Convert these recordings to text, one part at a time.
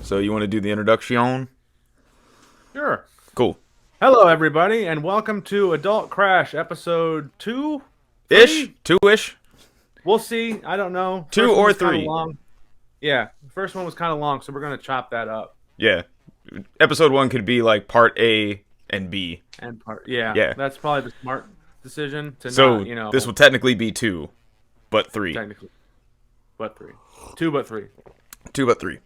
So you want to do the introduction? Sure. Cool. Hello, everybody, and welcome to Adult Crash, episode 2? Ish? 3? 2-ish? We'll see. I don't know. Two First one or was kinda three. long. Yeah, the first one was kind of long, so we're going to chop that up. Yeah. Episode 1 could be like part A and B. And yeah, Yeah. that's probably the smart decision to So not, this will technically be 2, but 3. technically. But 3. 2 but 3. 2 but 3.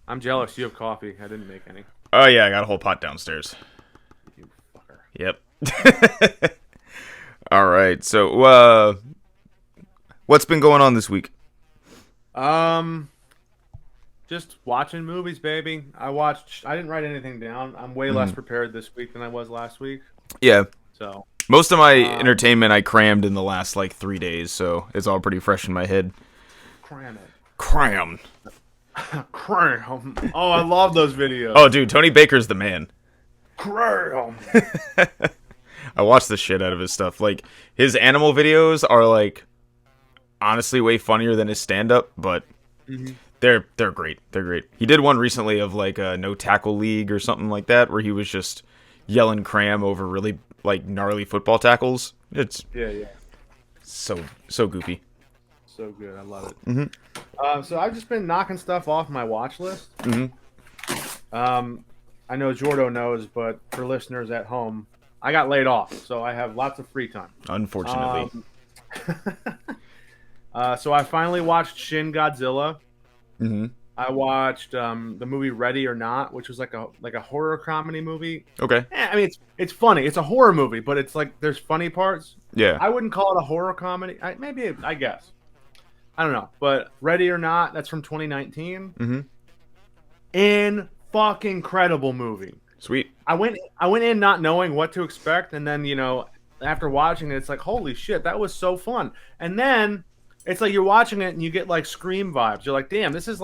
I'm jealous. You have coffee. I didn't make any. Oh yeah, I got a whole pot downstairs. You fucker. Yep. All right. So what's been going on this week? Just watching movies, baby. I didn't write anything down. I'm way less prepared this week than I was last week. Yeah. So Most of my entertainment I crammed in the last 3 days, so it's all pretty fresh in my head. cram it. Crammed. Cram. Oh, I love those videos. Oh, dude, Tony Baker's the man. Cram. I watch the shit out of his stuff. Like, his animal videos are, honestly way funnier than his stand-up, but they're great. They're great. He did one recently of, a no-tackle league or something like that, where he was just yelling cram over really, gnarly football tackles. It's Yeah. so goofy. So good. I love it. So I've just been knocking stuff off my watch list. I know Jordo knows, but for listeners at home, I got laid off, so I have lots of free time. Unfortunately. So I finally watched Shin Godzilla. I watched the movie Ready or Not, which was like a horror comedy movie. Okay. I mean, it's funny. It's a horror movie, but it's there's funny parts. Yeah. I wouldn't call it a horror comedy. I guess. I don't know. But Ready or Not, that's from 2019. In fucking incredible movie. Sweet. I went in not knowing what to expect, and then after watching it, it's like, holy shit, that was so fun. And then it's like you're watching it and you get Scream vibes. You're like, damn, this is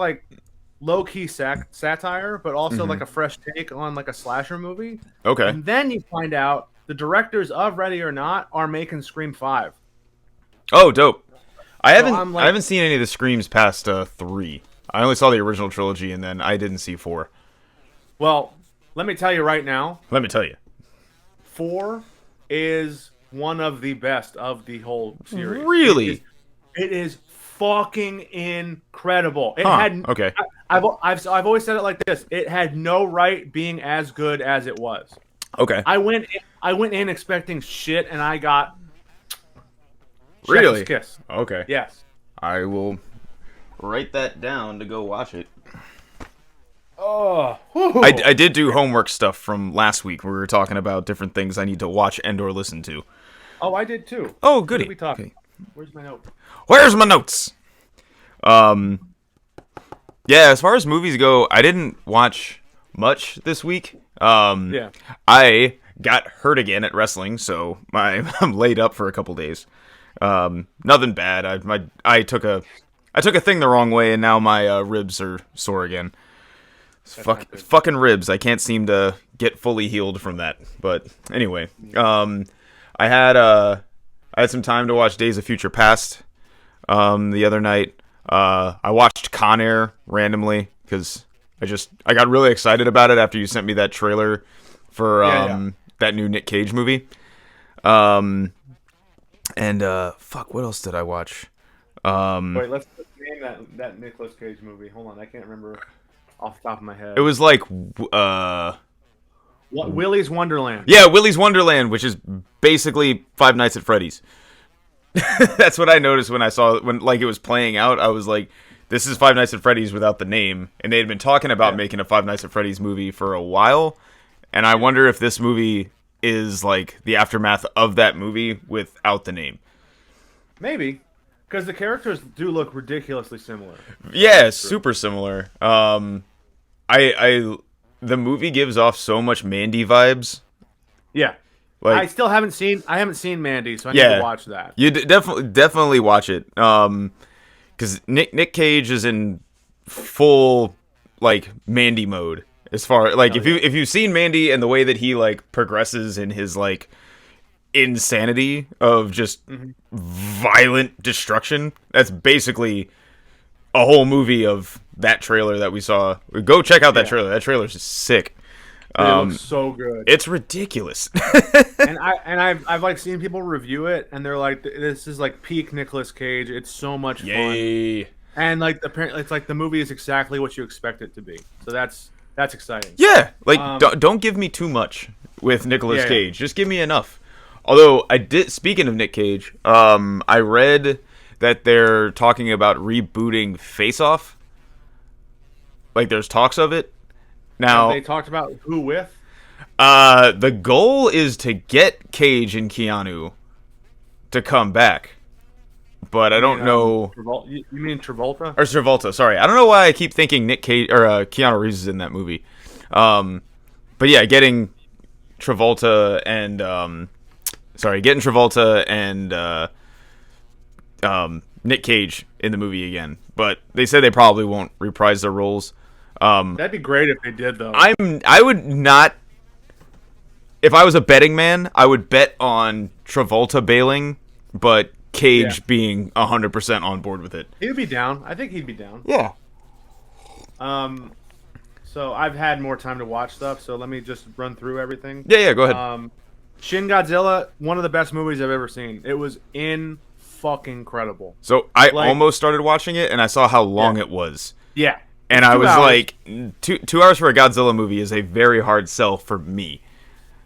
low key satire, but also a fresh take on a slasher movie. Okay. And then you find out the directors of Ready or Not are making Scream 5. Oh, dope. I I'm haven't seen any of the Screams past 3. I only saw the original trilogy, and then I didn't see 4. Well, let me tell you right now, Let me tell you. 4 is one of the best of the whole series. Really? It is fucking incredible. It Huh, had okay. I've always said it like this. It had no right being as good as it was. Okay. I went in expecting shit, and I got Really? chef's kiss. Okay. Yes. I will write that down to go watch it. Oh, I did do homework stuff from last week where we were talking about different things I need to watch and or listen to. Oh, I did too. Oh, What goody. are we talking? Okay. Where's my note? Where's my notes? Yeah, as far as movies go, I didn't watch much this week. Yeah. I got hurt again at wrestling, so I'm laid up for a couple days. Nothing bad. I took a thing the wrong way, and now my ribs are sore again. Fucking ribs. I can't seem to get fully healed from that. But anyway, I had some time to watch Days of Future Past the other night. I watched Con Air randomly because I got really excited about it after you sent me that trailer for that new Nick Cage movie. And what else did I watch? Wait, let's name that Nicolas Cage movie. Hold on, I can't remember off the top of my head. It was Willy's Wonderland. Yeah, Willy's Wonderland, which is basically Five Nights at Freddy's. That's what I noticed when I saw when it was playing out. I was like, this is Five Nights at Freddy's without the name. And they had been talking about making a Five Nights at Freddy's movie for a while. And I wonder if this movie is the aftermath of that movie without the name. Maybe. Because the characters do look ridiculously similar. Yeah, super similar. The movie gives off so much Mandy vibes. Yeah. I still haven't seen Mandy, so I need to watch that. You definitely watch it. Because Nick Cage is in full Mandy mode. As far if you've seen Mandy and the way that he progresses in his insanity of just violent destruction, that's basically a whole movie of that trailer that we saw. Go check out that Yeah. trailer. That trailer's just sick. It looks so good. It's ridiculous. and I've like seen people review it, and they're like, "This is like peak Nicolas Cage. It's so much fun." Yay. And like apparently, it's like the movie is exactly what you expect it to be. So that's exciting. Yeah, like don't give me too much with Nicolas Yeah. Cage. Just give me enough. Although I did, speaking of Nick Cage, I read that they're talking about rebooting Face-Off. Like there's talks of it. Now They talked about who with. the goal is to get Cage and Keanu to come back. But I don't know. You mean Travolta? Or Travolta, sorry. I don't know why I keep thinking Nick Cage or Keanu Reeves is in that movie. But yeah, getting Travolta and Nick Cage in the movie again. But they said they probably won't reprise their roles. That'd be great if they did, though. I would not. If I was a betting man, I would bet on Travolta bailing, but Cage being 100% on board with it. He'd be down. I think he'd be down. Yeah. So I've had more time to watch stuff, so let me just run through everything. Yeah, go ahead. Shin Godzilla, one of the best movies I've ever seen. It was fucking incredible. So I almost started watching it, and I saw how long it was. Yeah. And I was 2 hours. like, 2 hours for a Godzilla movie is a very hard sell for me.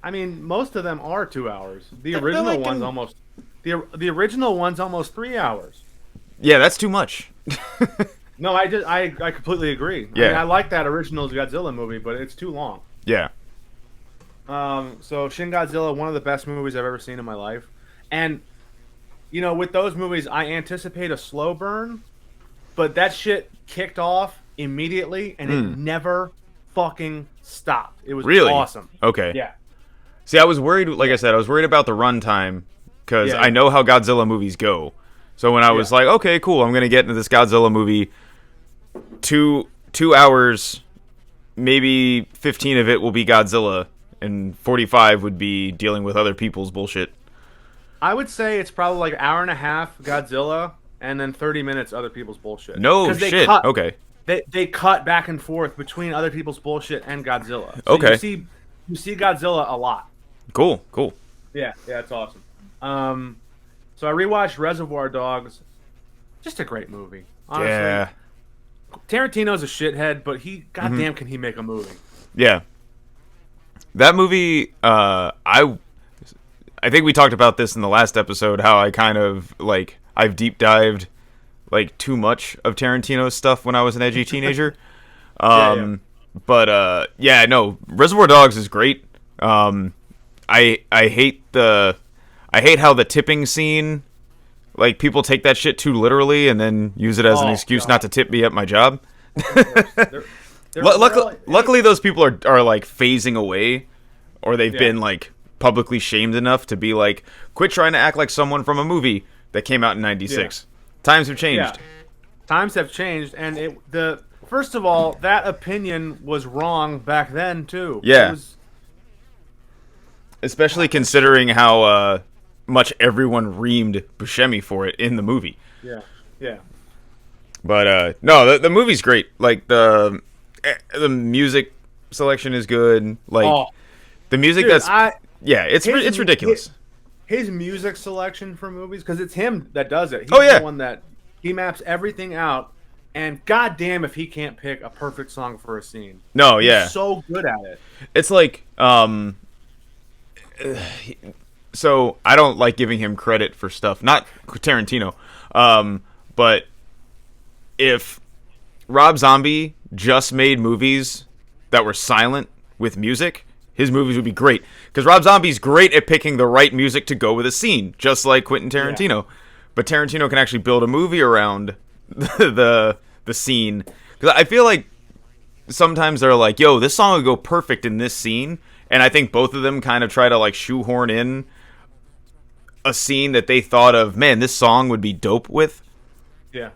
I mean, most of them are 2 hours. The They're original like one's almost the original one's almost 3 hours. Yeah, that's too much. No, I completely agree. Yeah. I mean, I like that original Godzilla movie, but it's too long. Yeah. So Shin Godzilla, one of the best movies I've ever seen in my life. And you know, with those movies, I anticipate a slow burn, but that shit kicked off immediately, and it never fucking stopped. It was Really awesome. Okay. Yeah. See, I was worried. Like I said, I was worried about the runtime because I know how Godzilla movies go. So when I was like, okay, cool, I'm gonna get into this Godzilla movie. 2 hours, maybe 15 of it will be Godzilla, and 45 would be dealing with other people's bullshit. I would say it's probably like an hour and a half Godzilla, and then 30 minutes other people's bullshit. No 'Cause they shit. cut- Okay. They cut back and forth between other people's bullshit and Godzilla. So Okay. You see Godzilla a lot. Cool. Yeah, it's awesome. So I rewatched Reservoir Dogs. Just a great movie. Honestly. Yeah. Tarantino's a shithead, but goddamn can he make a movie. Yeah. That movie, I think we talked about this in the last episode, how I kind of, like, I've deep dived, like, too much of Tarantino's stuff when I was an edgy teenager. But, yeah, no, Reservoir Dogs is great. I hate how the tipping scene, like, people take that shit too literally and then use it as an excuse not to tip me at my job. Luckily, those people are like phasing away, or they've been like publicly shamed enough to be like, quit trying to act like someone from a movie that came out in '96. Times have changed. Yeah. Times have changed, and first of all, that opinion was wrong back then too. Yeah. Especially considering how much everyone reamed Buscemi for it in the movie. Yeah. But no, the movie's great. Like the music selection is good. Like the music Dude, it's ridiculous. His music selection for movies, because it's him that does it. He's the one that he maps everything out, and goddamn if he can't pick a perfect song for a scene. No, He's so good at it. It's like so I don't like giving him credit for stuff, not Tarantino, but if Rob Zombie just made movies that were silent with music, his movies would be great. Because Rob Zombie's great at picking the right music to go with a scene, just like Quentin Tarantino. Yeah. But Tarantino can actually build a movie around the scene. Because I feel like sometimes they're like, yo, this song would go perfect in this scene. And I think both of them kind of try to like shoehorn in a scene that they thought of, man, this song would be dope with. Yeah.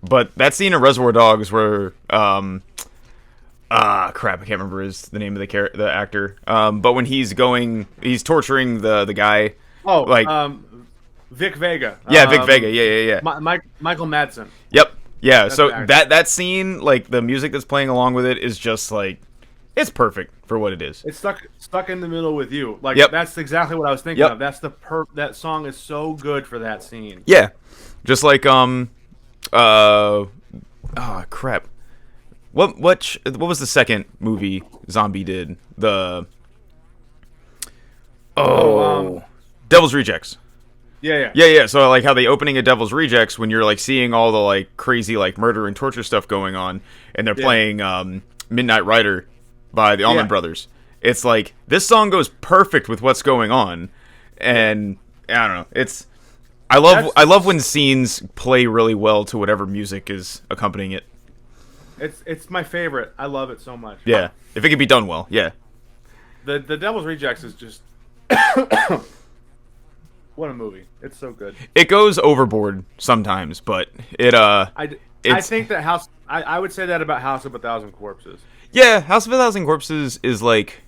But that scene in Reservoir Dogs where crap, I can't remember the name of the actor. But when he's torturing the guy. Vic Vega. Yeah, Vic Vega. Yeah, yeah, yeah. Michael Madsen. Yep. Yeah. That's So the actor. that scene, like the music that's playing along with it, is just like it's perfect for what it is. It's stuck in the middle with you. Like Yep. that's exactly what I was thinking Yep. of. That's that song is so good for that scene. Yeah. Just like oh crap. What was the second movie Zombie did? Devil's Rejects. Yeah. Yeah. So I like how the opening of Devil's Rejects, when you're like seeing all the like crazy like murder and torture stuff going on, and they're playing Midnight Rider by the Allman Brothers. It's like this song goes perfect with what's going on, and I don't know. I love when scenes play really well to whatever music is accompanying it. It's my favorite. I love it so much. Yeah, if it can be done well, yeah. The Devil's Rejects is just what a movie. It's so good. It goes overboard sometimes, but I think that I would say that about House of a Thousand Corpses. Yeah, House of a Thousand Corpses is like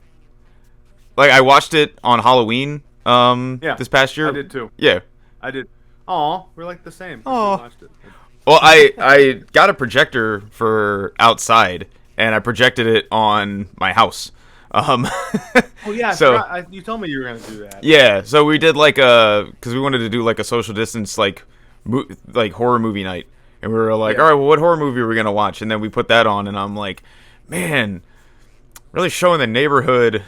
I watched it on Halloween this past year. I did too. Yeah. I did. Aw, we're like the same. Aw. We watched it. Well, I got a projector for outside, and I projected it on my house. Oh yeah, So you told me you were gonna do that. yeah, so we did like because we wanted to do like a social distance like horror movie night, and we were like, all right, well, what horror movie are we gonna watch? And then we put that on, and I'm like, man, really showing the neighborhood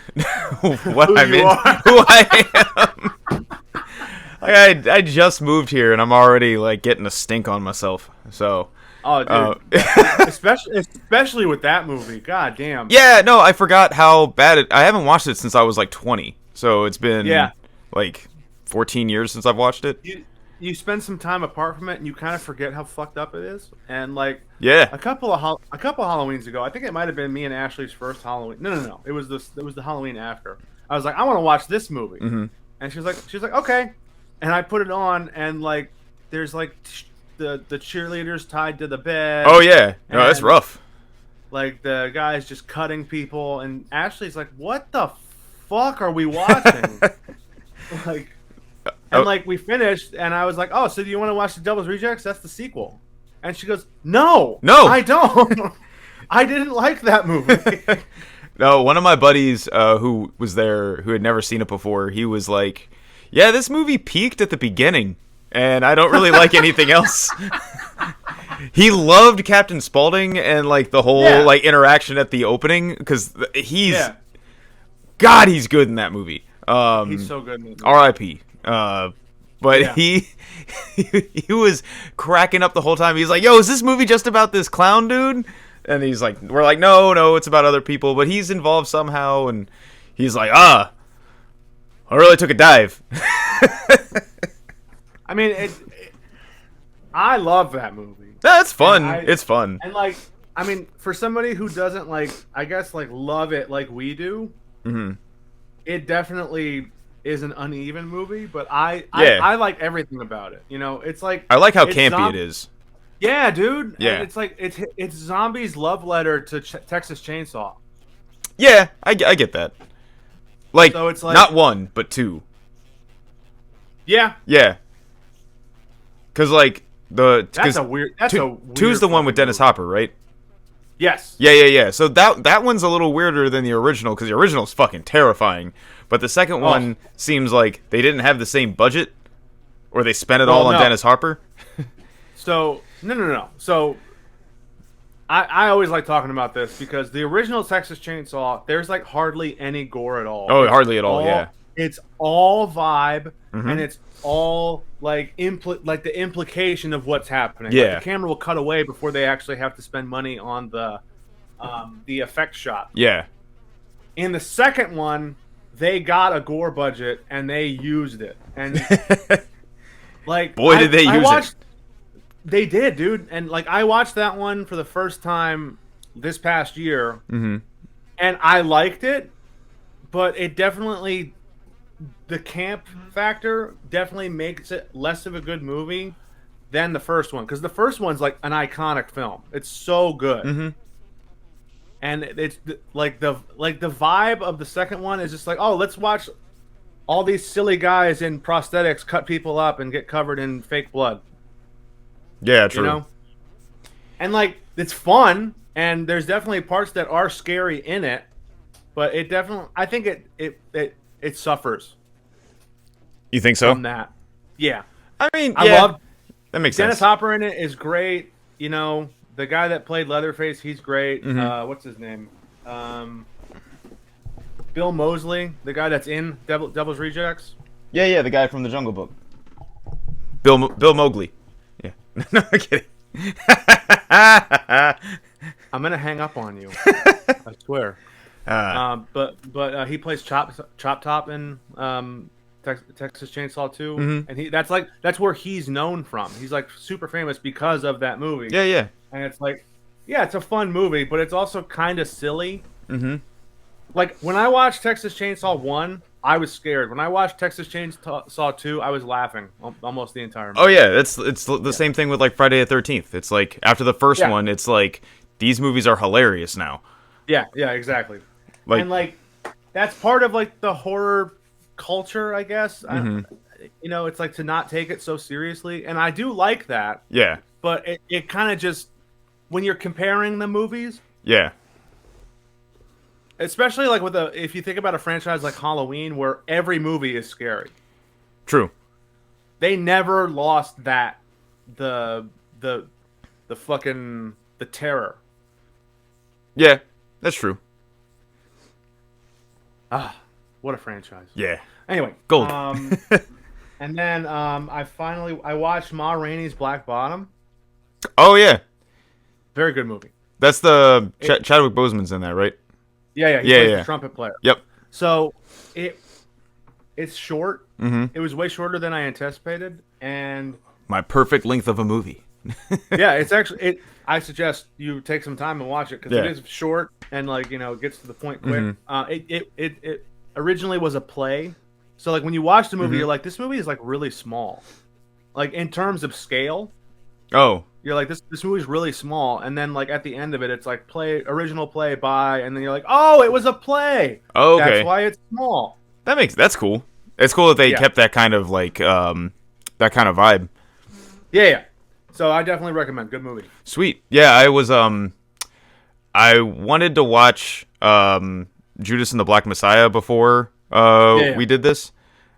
what Who I'm you in, are. who I am. Like I just moved here, and I'm already like getting a stink on myself. So. Oh, dude. especially with that movie. God damn. Yeah, no, I forgot how bad it. I haven't watched it since I was like 20, so it's been like 14 years since I've watched it. You spend some time apart from it, and you kind of forget how fucked up it is. And like, Yeah, a couple Halloweens ago, I think it might have been me and Ashley's first Halloween. No. It was the Halloween after. I was like, I want to watch this movie, and she was like, okay, and I put it on, and like, there's like. The cheerleaders tied to the bed. Oh yeah, no, that's rough. Like the guy's just cutting people, and Ashley's like, "What the fuck are we watching?" Like we finished, and I was like, "Oh, so do you want to watch the Devil's Rejects? That's the sequel." And she goes, "No, I don't. I didn't like that movie." No, one of my buddies who was there, who had never seen it before, he was like, "Yeah, this movie peaked at the beginning." And I don't really like anything else. He loved Captain Spaulding and like the whole like interaction at the opening because he's good in that movie. He's so good in it. R.I.P. But he was cracking up the whole time. He's like, "Yo, is this movie just about this clown dude?" And he's like, "We're like, no, it's about other people, but he's involved somehow." And he's like, I really took a dive." I mean, I love that movie. That's fun. It's fun. And like, I mean, for somebody who doesn't like, I guess like love it like we do, it definitely is an uneven movie. But I like everything about it. You know, it's like I like how campy it is. Yeah, dude. Yeah, and it's like it's zombies' love letter to Texas Chainsaw. Yeah, I get that. Like, so it's like not one, but two. Yeah. Yeah. Because, like, That's a weird two's the one with Dennis Hopper, right? Yes. Yeah. So that one's a little weirder than the original, because the original's fucking terrifying. But the second one seems like they didn't have the same budget, or they spent it all on Dennis Hopper. So, no. So, I always like talking about this, because the original Texas Chainsaw, there's, like, hardly any gore at all. Oh, hardly at all, yeah. It's all vibe, and it's all like the implication of what's happening. Yeah, like the camera will cut away before they actually have to spend money on the effect shot. Yeah. In the second one, they got a gore budget and they used it, and like did they use it. They did, dude. And like I watched that one for the first time this past year, and I liked it, but it definitely. The camp factor definitely makes it less of a good movie than the first one, because the first one's like an iconic film. It's so good, and it's like the vibe of the second one is just like, oh, let's watch all these silly guys in prosthetics cut people up and get covered in fake blood. Yeah, You true. know, and like it's fun, and there's definitely parts that are scary in it, but it definitely, I think it suffers You think so? from that. Yeah, I mean, I yeah, love that makes Dennis sense. Hopper in it is great. You know, the guy that played Leatherface, he's great. Hmm. What's his name? Um, Bill Moseley, the guy that's in Devil's Rejects. Yeah, yeah, the guy from the Jungle Book. Bill Mowgli. Yeah. No, I'm kidding. I'm gonna hang up on you. I swear. uh, But he plays Chop Top in Texas Chainsaw 2, mhm. and that's where he's known from. He's like super famous because of that movie, Yeah, yeah. and it's like, yeah, it's a fun movie, but it's also kind of silly. Hmm. Like when I watched Texas Chainsaw 1, I was scared. When I watched Texas Chainsaw 2, I was laughing almost the entire Oh movie. yeah, it's the same thing with like Friday the 13th. It's like after the first Yeah, one, it's like these movies are hilarious now. yeah, exactly. Like, And like that's part of like the horror culture, I guess. hmm, You know, it's like to not take it so seriously, and I do like that. yeah, But it kind of just, when you're comparing the movies, yeah, especially like with if you think about a franchise like Halloween, where every movie is scary, true. they never lost the the the fucking the terror. Yeah, that's true. Ah, what a franchise. Yeah, Anyway, gold. and then I watched Ma Rainey's Black Bottom. Oh yeah, Very good movie. that's the It, Chadwick Boseman's in that, right? yeah, he Yeah, plays the yeah. trumpet player. Yep. So it it's short. Hmm. It was way shorter than I anticipated, and My perfect length of a movie. yeah, it's actually it. I suggest you take some time and watch it because it Yeah. is short and like it gets to the point quick. Hmm. It originally was a play, so like when you watch the movie, Hmm. you're like, this movie is like really small, like in terms of scale. Oh. You're like, this movie's really small, and then like at the end of it, it's like original play by, and then you're like, oh, it was a play. Oh, That's okay. why it's small. That's cool. It's cool that they Yeah, kept that kind of like that kind of vibe. yeah. So I definitely recommend. Good movie. Sweet. Yeah, I wanted to watch Judas and the Black Messiah before Yeah. we did this.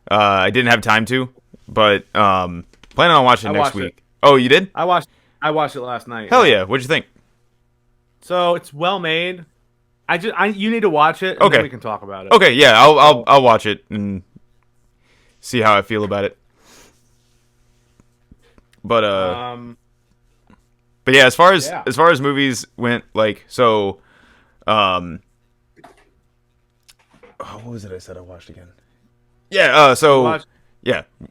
I didn't have time to, but planning on watching I it next watched it. week. Oh, you did? I watched it last night. Hell Yeah. yeah. What'd you think? So it's well made. You need to watch it, and Okay. then we can talk about it. Okay, yeah, So, I'll watch it and see how I feel about it. But um, but yeah, yeah. as far as movies went, like so, um, oh, what was it I said I watched again? Yeah, You so watched. yeah, what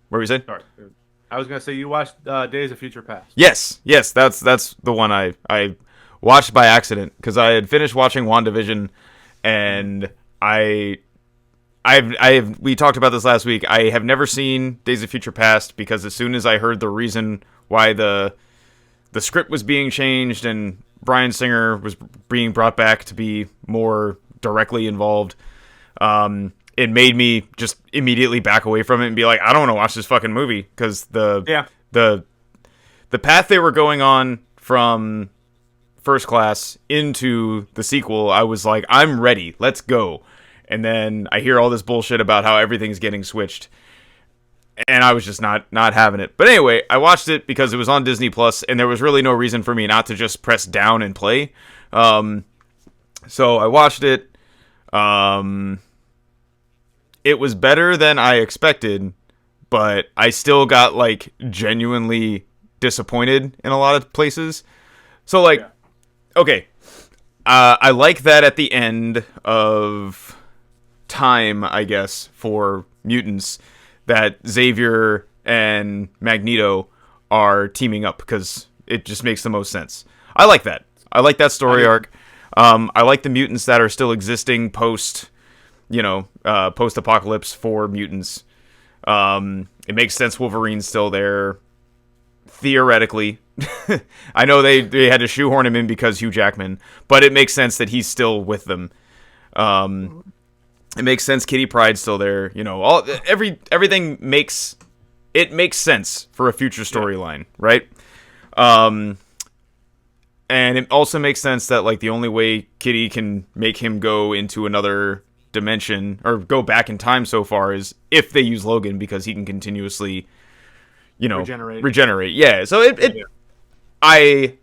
were we saying? Sorry, I was gonna say you watched Days of Future Past. Yes, that's the one I watched by accident because I had finished watching WandaVision, and we talked about this last week. I have never seen Days of Future Past because as soon as I heard the reason why the script was being changed and Bryan Singer was being brought back to be more directly involved, it made me just immediately back away from it and be like, I don't want to watch this fucking movie because Yeah. the path they were going on from First Class into the sequel, I was like, I'm ready, let's go. And then I hear all this bullshit about how everything's getting switched, and I was just not having it. But anyway, I watched it because it was on Disney Plus, and there was really no reason for me not to just press down and play. So I watched it. It was better than I expected, but I still got like genuinely disappointed in a lot of places. So like, Yeah. okay, I like that at the end of time, I guess, for mutants, that Xavier and Magneto are teaming up because it just makes the most sense. I like that. I like that story arc. I like the mutants that are still existing post apocalypse for mutants. It makes sense Wolverine's still there, theoretically. I know they had to shoehorn him in because Hugh Jackman, but it makes sense that he's still with them. It makes sense. Kitty Pryde's still there. You know, everything makes sense for a future storyline, right? And it also makes sense that like the only way Kitty can make him go into another dimension or go back in time so far is if they use Logan, because he can continuously, you know, regenerate. Yeah. So I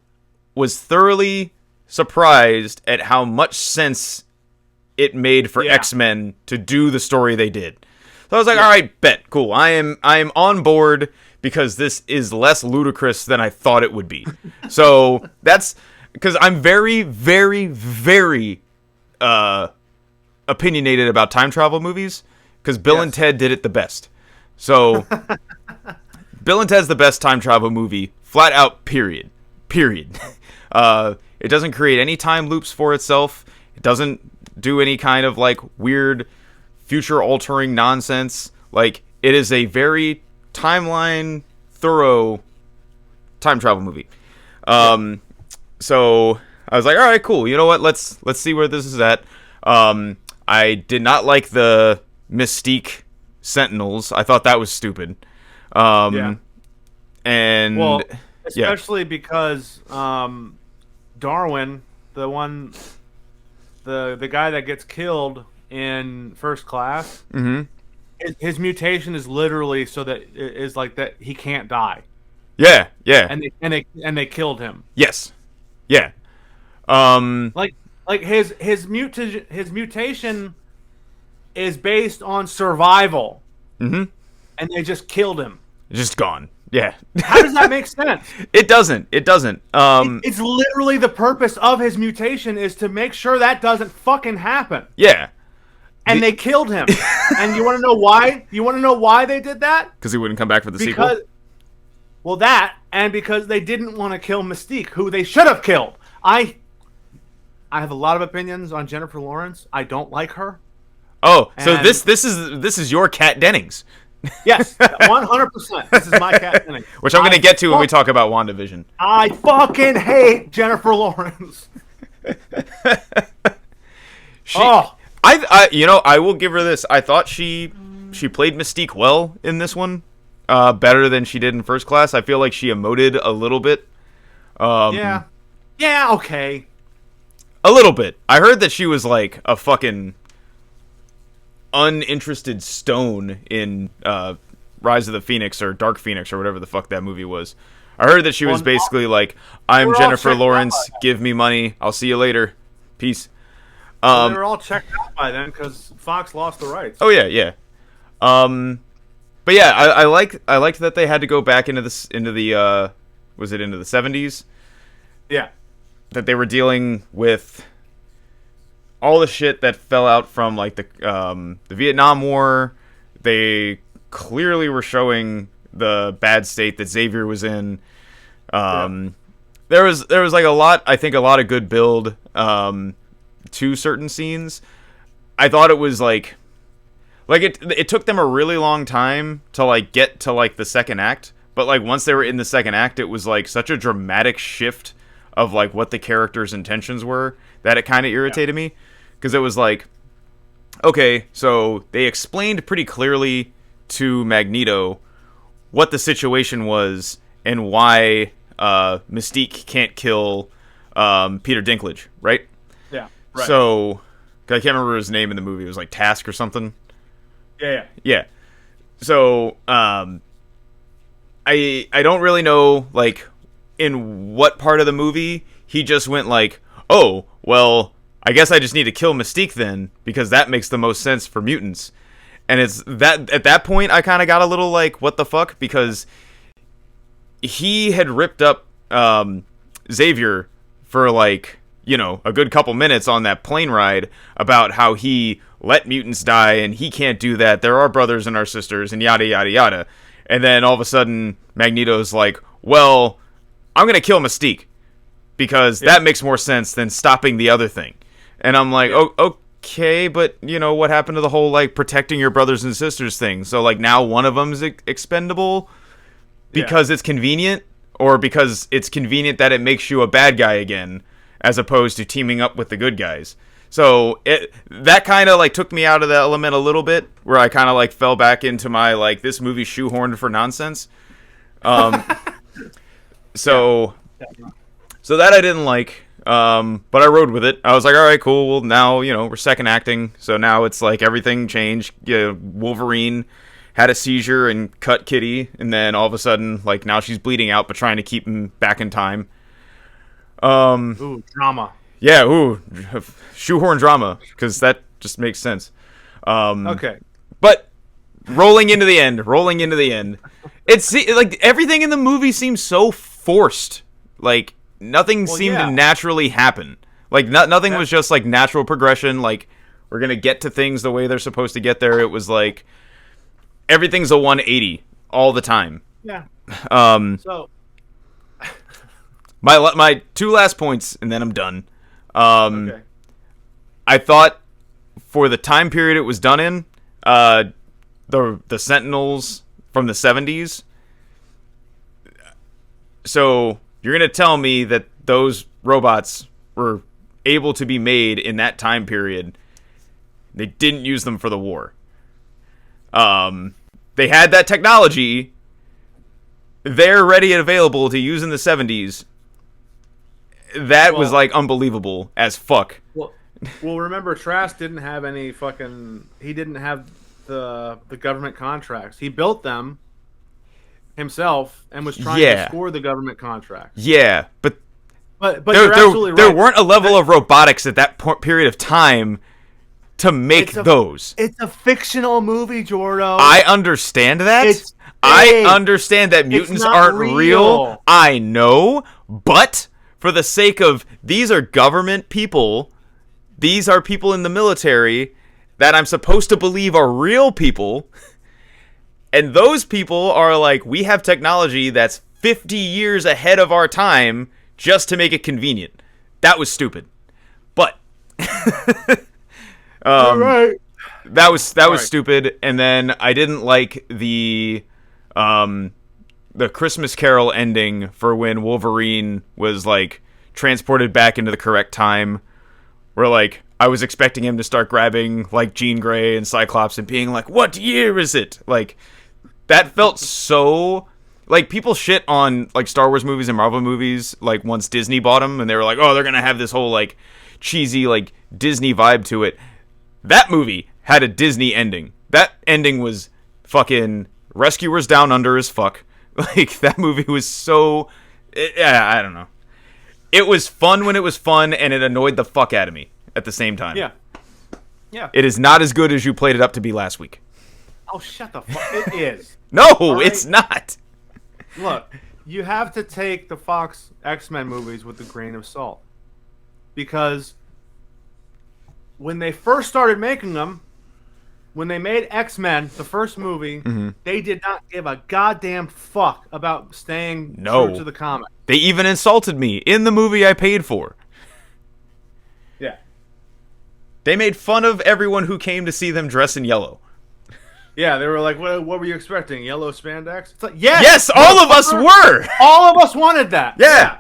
was thoroughly surprised at how much sense it made for X-Men to do the story they did. So I was like, all right, bet, cool. I am on board, because this is less ludicrous than I thought it would be. So that's because I'm very, very, very opinionated about time travel movies, because Bill and Ted did it the best. So Bill and Ted's the best time travel movie, flat out, period. It doesn't create any time loops for itself. It doesn't do any kind of like weird future altering nonsense. Like, it is a very timeline thorough time travel movie. So I was like, all right, cool. You know what? Let's see where this is at. I did not like the Mystique Sentinels. I thought that was stupid. And well, especially because Darwin, the guy that gets killed in First Class, his mutation is literally so that is like that he can't die. Yeah. And they killed him. Yes. Yeah. Like his mutation is based on survival. And they just killed him. Just gone. Yeah. How does that make sense? It doesn't. It's literally the purpose of his mutation is to make sure that doesn't fucking happen. Yeah. And they killed him. And you want to know why? You want to know why they did that? Because he wouldn't come back for the sequel? Well, that, and because they didn't want to kill Mystique, who they should have killed. I have a lot of opinions on Jennifer Lawrence. I don't like her. Oh, so this is your Kat Dennings. Yes, 100%. This is my Kat Dennings. Which I'm going to get to when we talk about WandaVision. I fucking hate Jennifer Lawrence. I will give her this. I thought she played Mystique well in this one, better than she did in First Class. I feel like she emoted a little bit. Yeah, okay. A little bit. I heard that she was like a fucking uninterested stone in Rise of the Phoenix or Dark Phoenix or whatever the fuck that movie was. I heard that she was basically like, I'm Jennifer Lawrence, give me money, I'll see you later, peace. They were all checked out by then because Fox lost the rights. Oh yeah. But yeah, I liked that they had to go back into the was it into the 70s? Yeah. That they were dealing with all the shit that fell out from like the Vietnam War. They clearly were showing the bad state that Xavier was in. There was like a lot of good build to certain scenes. I thought it was like it took them a really long time to like get to like the second act, but like once they were in the second act, it was like such a dramatic shift of like what the characters' intentions were that it kind of irritated me, because it was like, okay, so they explained pretty clearly to Magneto what the situation was and why Mystique can't kill Peter Dinklage, right? Yeah. Right. So I can't remember his name in the movie. It was like Task or something. Yeah. So I don't really know like in what part of the movie he just went like, oh well, I guess I just need to kill Mystique then, because that makes the most sense for mutants. And it's that at that point I kind of got a little like, what the fuck, because he had ripped up Xavier for like, you know, a good couple minutes on that plane ride about how he let mutants die and he can't do that. There are brothers and our sisters and yada yada yada. And then all of a sudden Magneto's like, well, I'm going to kill Mystique because that makes more sense than stopping the other thing. And I'm like, oh, okay, but you know, what happened to the whole like protecting your brothers and sisters thing? So like now one of them's expendable because it's convenient, or because it's convenient that it makes you a bad guy again, as opposed to teaming up with the good guys. So that kind of like took me out of the element a little bit, where I kind of like fell back into my like this movie shoehorned for nonsense. So that I didn't like. But I rode with it. I was like, all right, cool. Well, now we're second acting, so now it's like everything changed. Wolverine had a seizure and cut Kitty, and then all of a sudden, like now she's bleeding out, but trying to keep him back in time. Ooh, drama. Yeah, shoehorn drama, because that just makes sense. Okay. But rolling into the end, it's like everything in the movie seems so forced. Like nothing seemed to naturally happen. Like nothing was just like natural progression. Like we're gonna get to things the way they're supposed to get there. It was like everything's a 180 all the time. Yeah. So my two last points, and then I'm done. Okay. I thought for the time period it was done in, the Sentinels from the 70s. So you're gonna tell me that those robots were able to be made in that time period? They didn't use them for the war. They had that technology there ready and available to use in the 70s. That was like unbelievable as fuck. Well, remember Trask didn't have any fucking. He didn't have the government contracts. He built them himself and was trying to score the government contract. Yeah, but you're absolutely right. There weren't a level of robotics at that period of time to make those. It's a fictional movie, Jordo. I understand that. I understand that mutants aren't real. I know, but for the sake of these are government people, these are people in the military that I'm supposed to believe are real people, and those people are like, we have technology that's 50 years ahead of our time just to make it convenient. That was stupid. But right. That was stupid. And then I didn't like the Christmas Carol ending for when Wolverine was like transported back into the correct time, where like I was expecting him to start grabbing like Jean Grey and Cyclops and being like, what year is it? Like that felt so like people shit on like Star Wars movies and Marvel movies like once Disney bought them, and they were like, oh, they're gonna have this whole like cheesy like Disney vibe to it. That movie had a Disney ending. That ending was fucking Rescuers Down Under as fuck. Like that movie was so I don't know. It was fun when it was fun, and it annoyed the fuck out of me at the same time. Yeah. It is not as good as you played it up to be last week. Oh, shut the fuck. It is. No, right? It's not. Look, you have to take the Fox X-Men movies with a grain of salt. Because when they first started making them, when they made X-Men, the first movie, they did not give a goddamn fuck about staying true to the comic. They even insulted me in the movie I paid for. Yeah. They made fun of everyone who came to see them dressed in yellow. Yeah, they were like, what were you expecting? Yellow spandex? It's like, yes, all of us were. All of us wanted that. Yeah.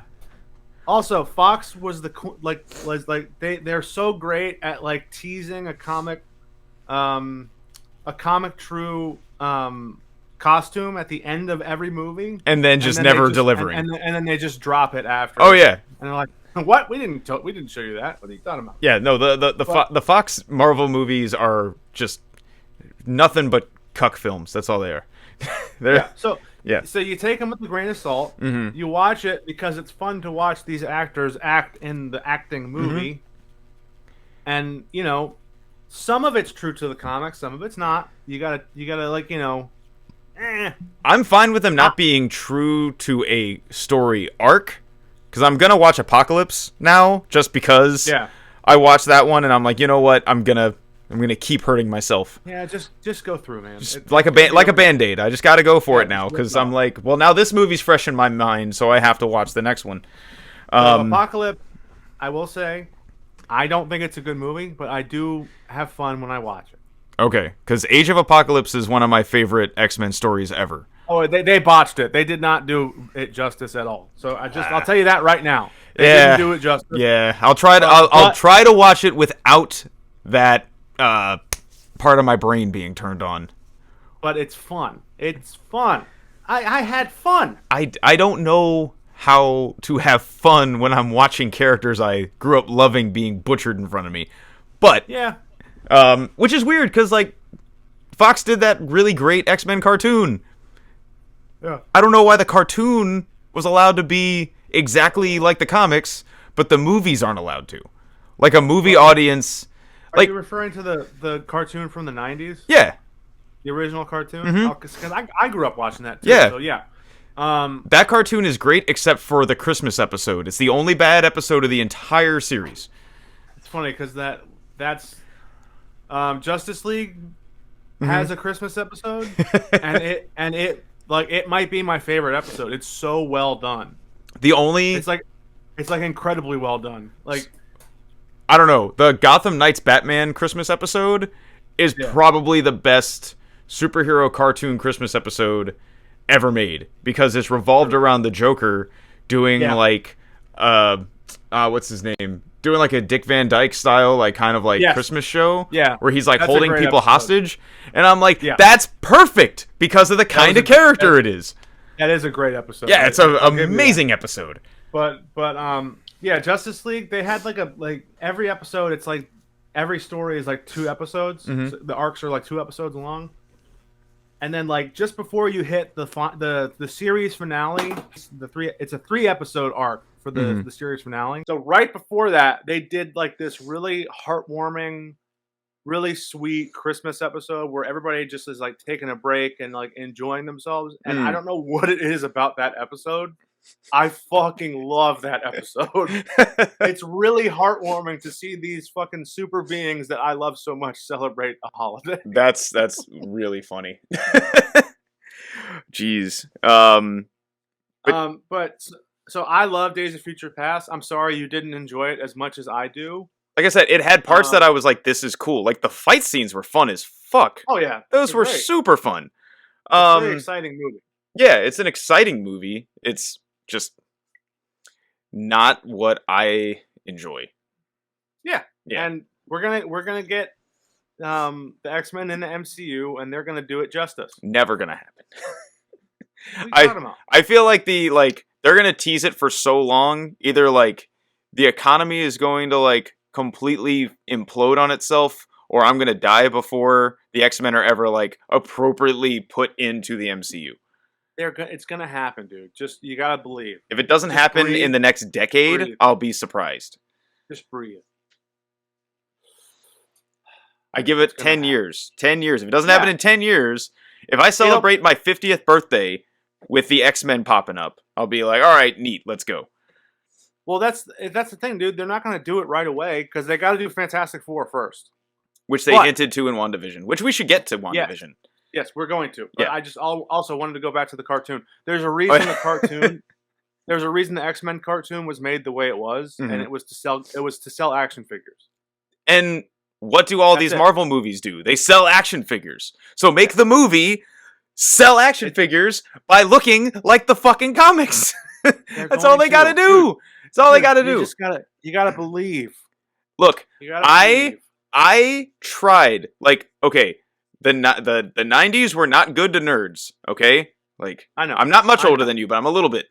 Also, Fox was they're so great at like teasing a comic true costume at the end of every movie, and then never delivering, and then they just drop it after. Oh yeah, and they're like, "What? We didn't show you that. What are you talking about?" Yeah, no, the Fox Marvel movies are just nothing but cuck films. That's all they are. So you take them with a grain of salt. You watch it because it's fun to watch these actors act in the acting movie, and some of it's true to the comics, some of it's not. You gotta like I'm fine with them not being true to a story arc, because I'm gonna watch Apocalypse now just because. Yeah. I watched that one and I'm like, you know what? I'm gonna keep hurting myself. Yeah, just go through, man. Like a Band-Aid. I just got to go for it now because I'm like, well, now this movie's fresh in my mind, so I have to watch the next one. Apocalypse, I will say, I don't think it's a good movie, but I do have fun when I watch it. Okay, because Age of Apocalypse is one of my favorite X-Men stories ever. Oh, they botched it. They did not do it justice at all. So I'll tell you that right now. They Yeah. didn't do it justice. Yeah. I'll try to. I'll try to watch it without that part of my brain being turned on. But it's fun. It's fun. I had fun. I don't know how to have fun when I'm watching characters I grew up loving being butchered in front of me. But Yeah. which is weird because like Fox did that really great X-Men cartoon. Yeah. I don't know why the cartoon was allowed to be exactly like the comics, but the movies aren't allowed to. Like a movie audience. Are Like you referring to the cartoon from the 90s? yeah. The original cartoon? Mhm. Because I grew up watching that too. Yeah. So yeah. That cartoon is great except for the Christmas episode. It's the only bad episode of the entire series. It's funny because that's Justice League has a Christmas episode, and it might be my favorite episode. It's so well done. The only It's like incredibly well done. Like I don't know, the Gotham Knights Batman Christmas episode is probably the best superhero cartoon Christmas episode ever made because it's revolved around the Joker doing like what's his name? Doing like a Dick Van Dyke style, like kind of like Christmas show, where he's like holding people hostage, and I'm like, that's perfect because of the kind of character it is. That is a great episode. Yeah, it's an amazing episode. But yeah, Justice League, they had like every episode. It's like every story is like 2 episodes. So the arcs are like 2 episodes long, and then like just before you hit the series finale, it's a 3 episode arc for the series finale. So right before that, they did like this really heartwarming, really sweet Christmas episode where everybody just is like taking a break and like enjoying themselves. And I don't know what it is about that episode. I fucking love that episode. It's really heartwarming to see these fucking super beings that I love so much celebrate a holiday. That's really funny. Jeez. So I love Days of Future Past. I'm sorry you didn't enjoy it as much as I do. Like I said, it had parts that I was like, this is cool. Like the fight scenes were fun as fuck. Oh yeah. Those were super fun. It's a very exciting movie. Yeah, it's an exciting movie. It's just not what I enjoy. Yeah. And we're gonna get the X-Men in the MCU, and they're gonna do it justice. Never gonna happen. I feel like they're gonna tease it for so long. Either like the economy is going to like completely implode on itself, or I'm gonna die before the X-Men are ever like appropriately put into the MCU. It's gonna happen, dude. Just you gotta believe. If it doesn't happen in the next decade, I'll be surprised. Just breathe. I give it 10 years. 10 years. If it doesn't happen in 10 years, if I celebrate my 50th birthday with the X-Men popping up, I'll be like, all right, neat, let's go. Well, that's the thing, dude. They're not going to do it right away because they got to do Fantastic Four first. Which they hinted to in WandaVision, which we should get to WandaVision. Yes, we're going to. But I just also wanted to go back to the cartoon. There's a reason the cartoon... There's a reason the X-Men cartoon was made the way it was, and it was to sell action figures. And what do all these Marvel movies do? They sell action figures. So make the movie sell action figures by looking like the fucking comics. That's all they gotta do. That's all they gotta do. You gotta believe. Look, I tried. Like, okay, the 90s were not good to nerds. Okay, like I know I'm not much older than you, but I'm a little bit.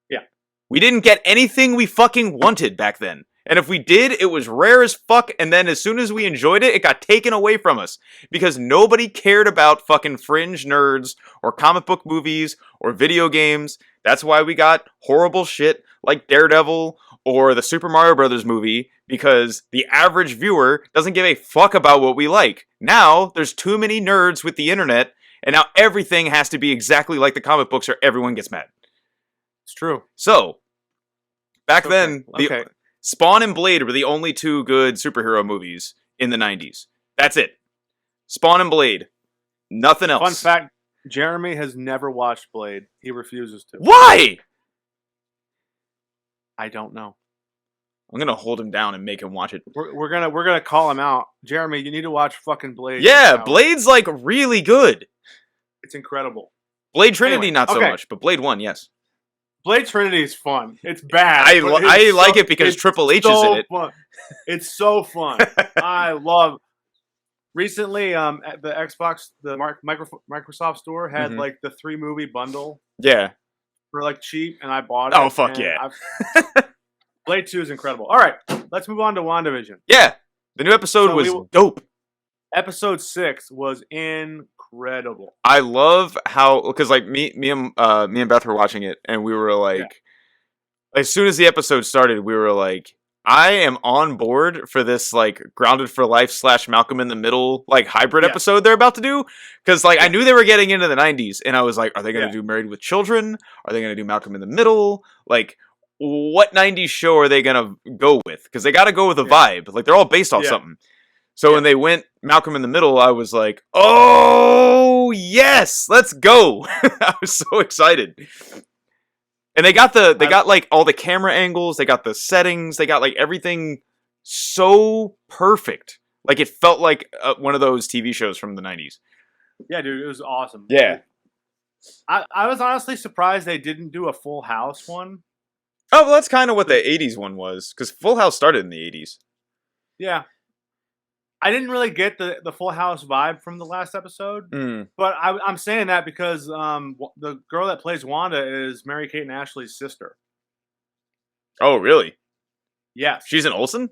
Yeah, we didn't get anything we fucking wanted back then. And if we did, it was rare as fuck, and then as soon as we enjoyed it, it got taken away from us. Because nobody cared about fucking fringe nerds, or comic book movies, or video games. That's why we got horrible shit like Daredevil, or the Super Mario Brothers movie, because the average viewer doesn't give a fuck about what we like. Now, there's too many nerds with the internet, and now everything has to be exactly like the comic books, or everyone gets mad. It's true. So, back then... Spawn and Blade were the only 2 good superhero movies in the 90s. That's it. Spawn and Blade. Nothing else. Fun fact, Jeremy has never watched Blade. He refuses to. Why? I don't know. I'm going to hold him down and make him watch it. We're gonna call him out. Jeremy, you need to watch fucking Blade. Yeah, Blade's like really good. It's incredible. Blade Trinity, not so much, but Blade 1, yes. Blade Trinity is fun. It's bad. I like it because Triple H is in it. Fun. It's so fun. I love. Recently, at the Xbox, the Microsoft store had like the 3-movie bundle. Yeah. For like cheap, and I bought it. Oh fuck yeah! Blade 2 is incredible. All right, let's move on to WandaVision. Yeah, the new episode was dope. Episode 6 was incredible. I love how, because like me and Beth were watching it, and we were like, as soon as the episode started, we were like, I am on board for this like Grounded for Life / Malcolm in the Middle like hybrid episode they're about to do, because like I knew they were getting into the 90s, and I was like, are they going to do Married with Children? Are they going to do Malcolm in the Middle? Like, what 90s show are they going to go with? Because they got to go with a vibe. Like, they're all based off something. So when they went Malcolm in the Middle, I was like, oh yes, let's go. I was so excited. And they got like all the camera angles, they got the settings, they got like everything so perfect. Like it felt like one of those TV shows from the 90s. Yeah, dude, it was awesome. Yeah. I was honestly surprised they didn't do a Full House one. Oh, well, that's kind of what the 80s one was, because Full House started in the 80s. Yeah. I didn't really get the Full House vibe from the last episode, but I'm saying that because the girl that plays Wanda is Mary-Kate and Ashley's sister. Oh, really? Yes. She's an Olsen?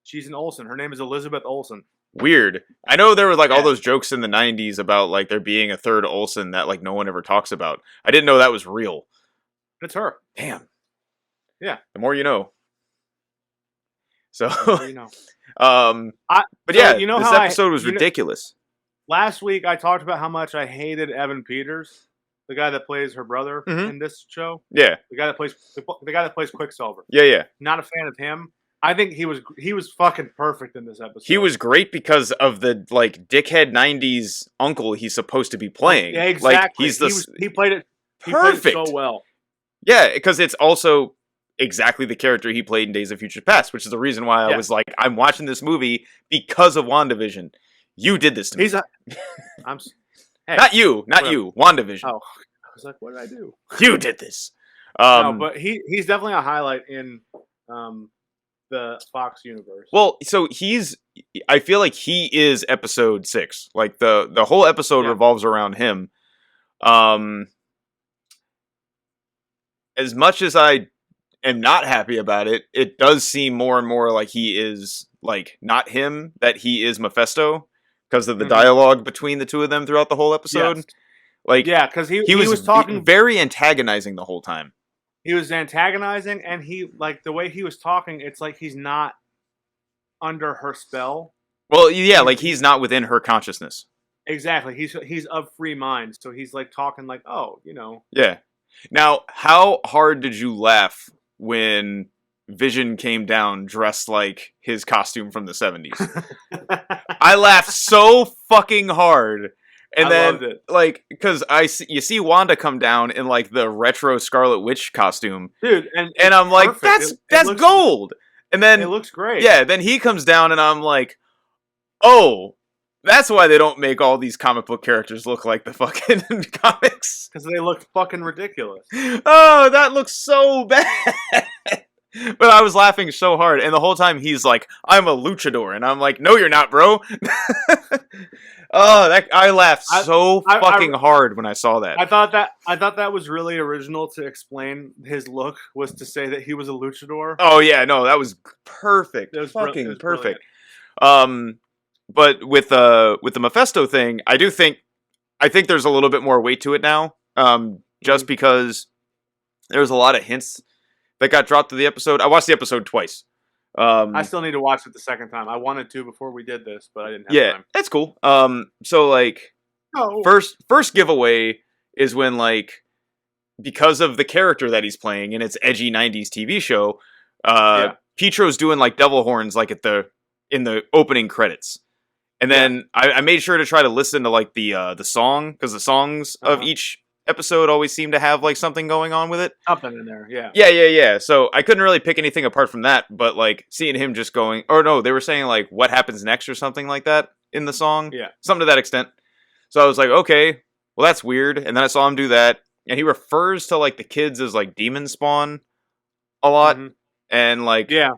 She's an Olsen. Her name is Elizabeth Olsen. Weird. I know there were like all those jokes in the 90s about like there being a third Olsen that like no one ever talks about. I didn't know that was real. It's her. Damn. Yeah. The more you know. So, you know. But yeah, you know, this episode was ridiculous. Last week I talked about how much I hated Evan Peters, the guy that plays her brother in this show. Yeah, the guy that plays Quicksilver. Yeah. Not a fan of him. I think he was fucking perfect in this episode. He was great because of the like dickhead 90s uncle he's supposed to be playing. Yeah, exactly. Like he played it perfect. He played it so well. Yeah, because it's also exactly the character he played in Days of Future Past, which is the reason why I was like, I'm watching this movie because of WandaVision. You did this to me. Not you, WandaVision. Oh, I was like, what did I do? You did this. No, but he's definitely a highlight in the Fox universe. Well, so I feel like he is episode 6. Like the whole episode revolves around him. As much as I am not happy about it, it does seem more and more like he is like not him, that he is Mephisto because of the dialogue between the two of them throughout the whole episode. Yes. Like, because he was talking very antagonizing the whole time. He was antagonizing, and he like the way he was talking. It's like he's not under her spell. Well, yeah, like he's not within her consciousness. Exactly. He's of free mind, so he's like talking like, oh, you know. Yeah. Now, how hard did you laugh when Vision came down dressed like his costume from the 70s? I laughed so fucking hard. And then, loved it. Like, because you see Wanda come down in like the retro Scarlet Witch costume, dude, and I'm like, that's gold. And then it looks great. Yeah, then he comes down, and I'm like, oh, that's why they don't make all these comic book characters look like the fucking comics, because they look fucking ridiculous. Oh, that looks so bad. But I was laughing so hard, and the whole time he's like, I'm a luchador, and I'm like, no, you're not, bro. Oh, I laughed so fucking hard when I saw that. I thought that was really original to explain his look, was to say that he was a luchador. Oh yeah, no, that was perfect. It was fucking perfect. But with the Mephisto thing, I think there's a little bit more weight to it now. Just because there's a lot of hints that got dropped to the episode. I watched the episode twice. I still need to watch it the second time. I wanted to before we did this, but I didn't have time. That's cool. So like, first giveaway is when like, because of the character that he's playing and it's edgy 90s TV show, Pietro's doing like devil horns like in the opening credits. And then I made sure to try to listen to like the song, because the songs of each episode always seem to have like something going on with it. Something in there, yeah. Yeah. So I couldn't really pick anything apart from that, but like seeing him just going, or no, they were saying like what happens next or something like that in the song. Yeah. Something to that extent. So I was like, okay, well that's weird. And then I saw him do that. and he refers to like the kids as like demon spawn a lot, and like Yeah.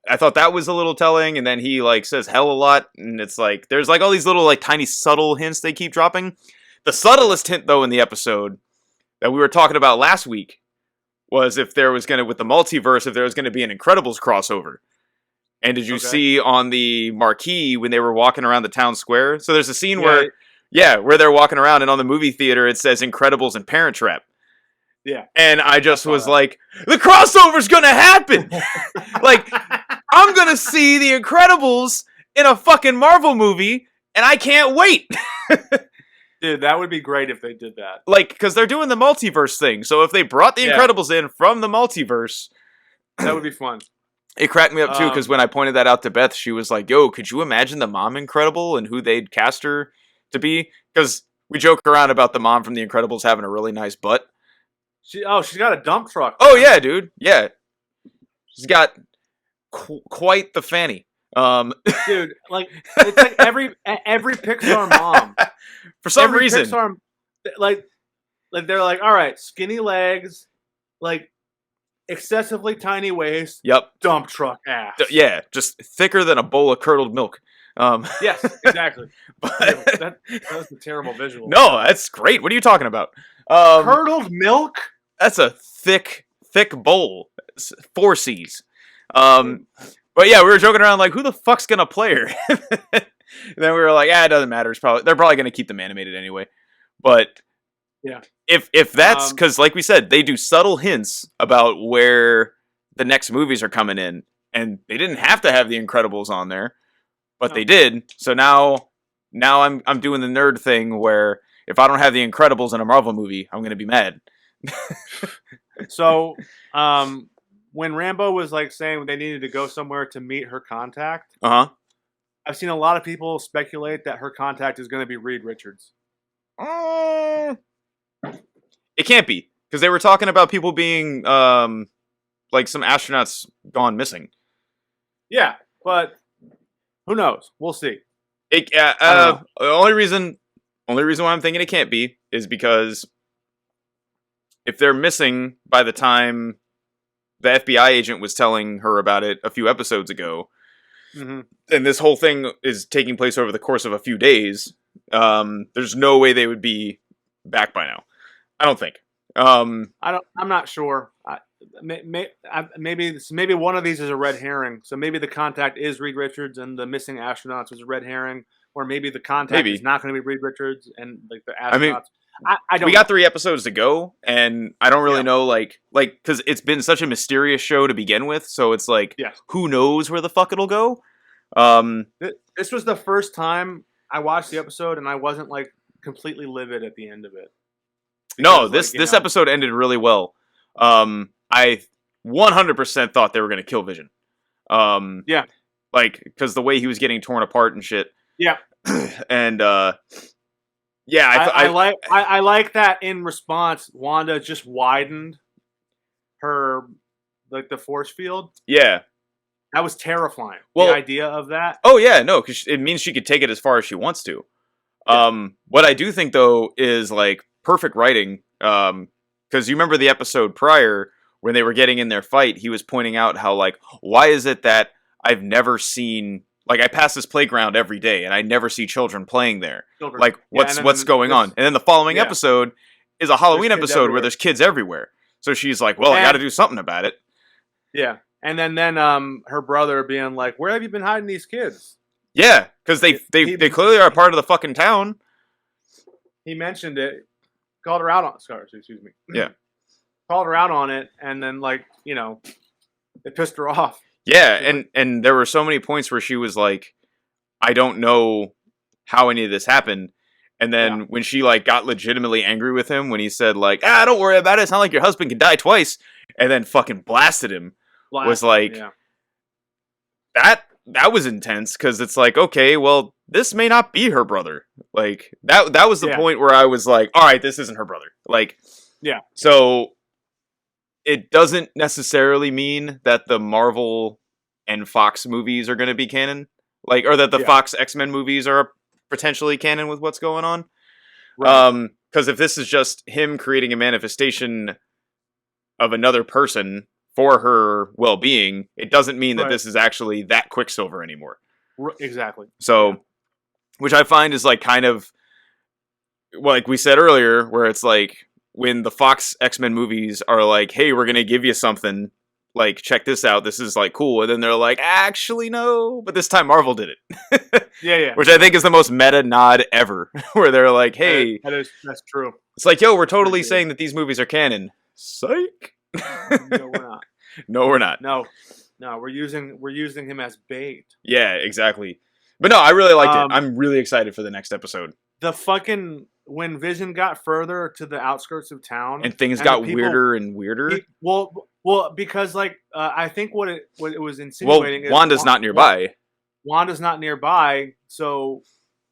I thought that was a little telling, and then he like says hell a lot, and it's like there's like all these little like tiny subtle hints they keep dropping. The subtlest hint though in the episode that we were talking about last week was if there was gonna with the multiverse, if there was gonna be an Incredibles crossover. And did you see on the marquee when they were walking around the town square? So there's a scene where they're walking around, and on the movie theater it says Incredibles and Parent Trap. Yeah. And I just was like, the crossover's gonna happen! Like, I'm gonna see the Incredibles in a fucking Marvel movie, and I can't wait! Dude, that would be great if they did that. Like, because they're doing the multiverse thing, so if they brought the Incredibles in from the multiverse... That would be fun. It cracked me up, too, because when I pointed that out to Beth, she was like, yo, could you imagine the mom Incredible and who they'd cast her to be? Because we joke around about the mom from the Incredibles having a really nice butt. She's got a dump truck. Oh, yeah, dude. Yeah. She's got quite the fanny. Dude, like, it's like every Pixar mom. For some reason. Pixar, like they're like, all right, skinny legs, like, excessively tiny waist. Yep. Dump truck ass. Yeah, just thicker than a bowl of curdled milk. Yes, exactly. That was a terrible visual. No, that's great. What are you talking about? Curdled milk? That's a thick bowl. 4 C's. But yeah, we were joking around like, who the fuck's gonna play her? And then we were like, it doesn't matter. They're probably gonna keep them animated anyway. But yeah, if that's because, like we said, they do subtle hints about where the next movies are coming in, and they didn't have to have the Incredibles on there, but they did. So now I'm doing the nerd thing where if I don't have the Incredibles in a Marvel movie, I'm gonna be mad. So, when Rambo was like saying they needed to go somewhere to meet her contact, I've seen a lot of people speculate that her contact is going to be Reed Richards. It can't be, because they were talking about people being like some astronauts gone missing. Yeah, but who knows? We'll see. The only reason why I'm thinking it can't be is because if they're missing by the time the FBI agent was telling her about it a few episodes ago, and this whole thing is taking place over the course of a few days, there's no way they would be back by now. I don't think. I'm not sure. Maybe one of these is a red herring. So maybe the contact is Reed Richards and the missing astronauts was a red herring, or maybe the contact is not going to be Reed Richards and like the astronauts. I don't. We got 3 episodes to go, and I don't really know, like, because it's been such a mysterious show to begin with. So it's like, who knows where the fuck it'll go? This was the first time I watched the episode, and I wasn't like completely livid at the end of it. No, this episode ended really well. I 100% thought they were going to kill Vision. Like, because the way he was getting torn apart and shit. Yeah. And I like that in response, Wanda just widened her like the force field. Yeah. That was terrifying. Well, the idea of that. Oh yeah, no, because it means she could take it as far as she wants to. What I do think though is like perfect writing. Because you remember the episode prior when they were getting in their fight, he was pointing out how like, why is it that I've never seen, like, I pass this playground every day and I never see children playing there. Like, what's going on? And then the following episode is a Halloween episode where there's kids everywhere. So she's like, well, I got to do something about it. Yeah. And then her brother being like, where have you been hiding these kids? Yeah, because they clearly are part of the fucking town. He mentioned it, called her out on excuse me. Yeah. Called her out on it, and then like, you know, it pissed her off. Yeah, and there were so many points where she was like, I don't know how any of this happened. And then when she like got legitimately angry with him when he said like, don't worry about it, it's not like your husband can die twice, and then fucking blasted him, was like, that was intense, because it's like, okay, well, this may not be her brother. Like, that was the point where I was like, all right, this isn't her brother. Like, so it doesn't necessarily mean that the Marvel and Fox movies are going to be canon, like, or that the Fox X-Men movies are potentially canon with what's going on. Right. because if this is just him creating a manifestation of another person for her well-being, it doesn't mean that this is actually that Quicksilver anymore. Exactly. So, which I find is like kind of like we said earlier, where it's like when the Fox X-Men movies are like, hey, we're gonna give you something, like, check this out, this is like cool, and then they're like, actually no, but this time Marvel did it. Yeah. Which I think is the most meta nod ever, where they're like, hey, that's true. It's like, yo, we're totally saying that these movies are canon. Psych. No, we're not. No, we're not. No, we're using him as bait. Yeah, exactly. But no, I really liked it. I'm really excited for the next episode. The fucking when Vision got further to the outskirts of town, and things got weirder and weirder. Well, because like I think what it was insinuating. Well, Wanda's not nearby. Wanda's not nearby, so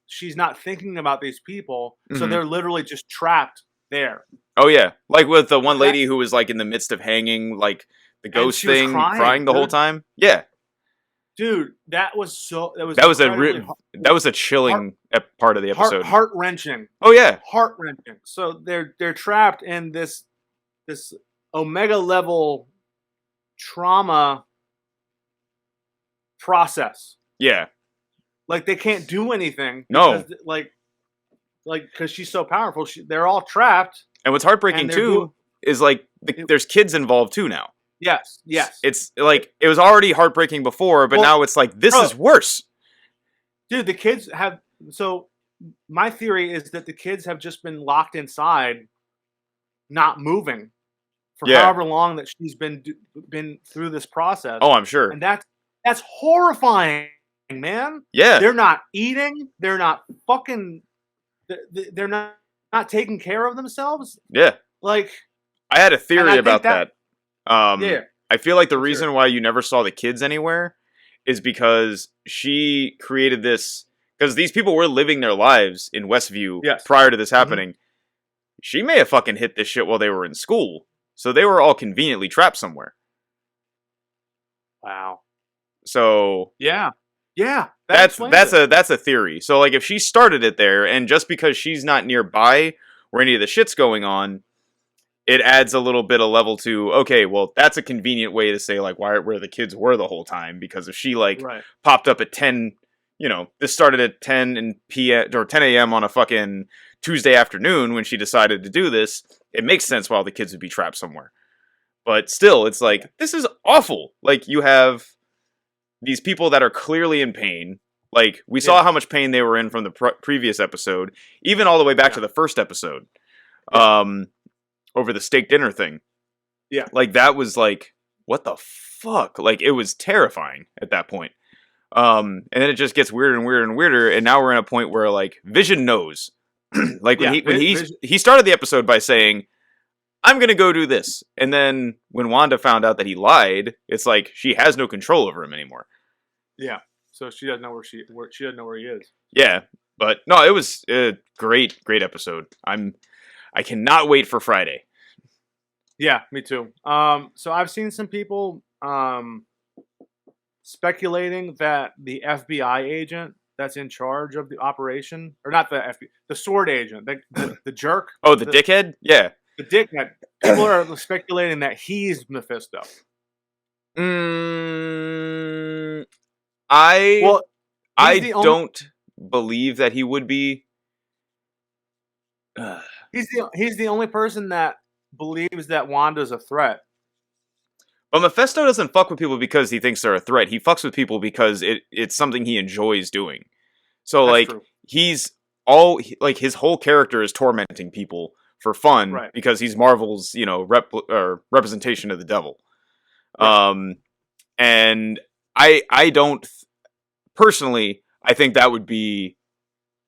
she's not thinking about these people. So they're literally just trapped there. Oh yeah, like with the one lady who was like in the midst of hanging, like the ghost thing, crying the whole time. Yeah, dude, that was a chilling part of the episode. Heart wrenching. Oh yeah, heart wrenching. So they're trapped in this Omega level trauma process. Yeah, like they can't do anything. No, because she's so powerful. They're all trapped. And what's heartbreaking too is like there's kids involved too now. Yes. It's like it was already heartbreaking before, but now it's like this is worse. Dude, the kids have. So my theory is that the kids have just been locked inside, not moving, for however long that she's been through this process. Oh, I'm sure. And that's horrifying, man. Yeah, they're not eating. They're not fucking. They're not taking care of themselves. Yeah, like I had a theory about that. Yeah, I feel like the reason why you never saw the kids anywhere is because she created this. Because these people were living their lives in Westview prior to this happening. She may have fucking hit this shit while they were in school, so they were all conveniently trapped somewhere. Wow. So yeah. That's a theory. So like if she started it there, and just because she's not nearby where any of the shit's going on, it adds a little bit of level to, okay, well, that's a convenient way to say like where the kids were the whole time, because if she like popped up at 10, this started at 10 p.m. or 10 a.m. on a fucking Tuesday afternoon when she decided to do this, it makes sense why all the kids would be trapped somewhere. But still, it's like, this is awful. Like, you have these people that are clearly in pain. Like, we saw how much pain they were in from the previous episode, even all the way back to the first episode, over the steak dinner thing. Yeah. Like, that was like, what the fuck? Like, it was terrifying at that point. And then it just gets weirder and weirder and weirder, and now we're in a point where, like, Vision knows. Like, when he started the episode by saying, I'm going to go do this. And then when Wanda found out that he lied, it's like she has no control over him anymore. Yeah. So she doesn't know she doesn't know where he is. Yeah. But no, it was a great episode. I cannot wait for Friday. Yeah, me too. So I've seen some people speculating that the FBI agent that's in charge of the operation, or not the FBI, the sword agent, the jerk. Oh, the dickhead? Yeah. The dickhead. People are speculating that he's Mephisto. I don't believe that he would be. He's the only person that believes that Wanda's a threat. But Mephisto doesn't fuck with people because he thinks they're a threat. He fucks with people because it's something he enjoys doing. So that's like true. He's his whole character is tormenting people for fun, because he's Marvel's, representation of the devil. Right. And I don't personally, I think that would be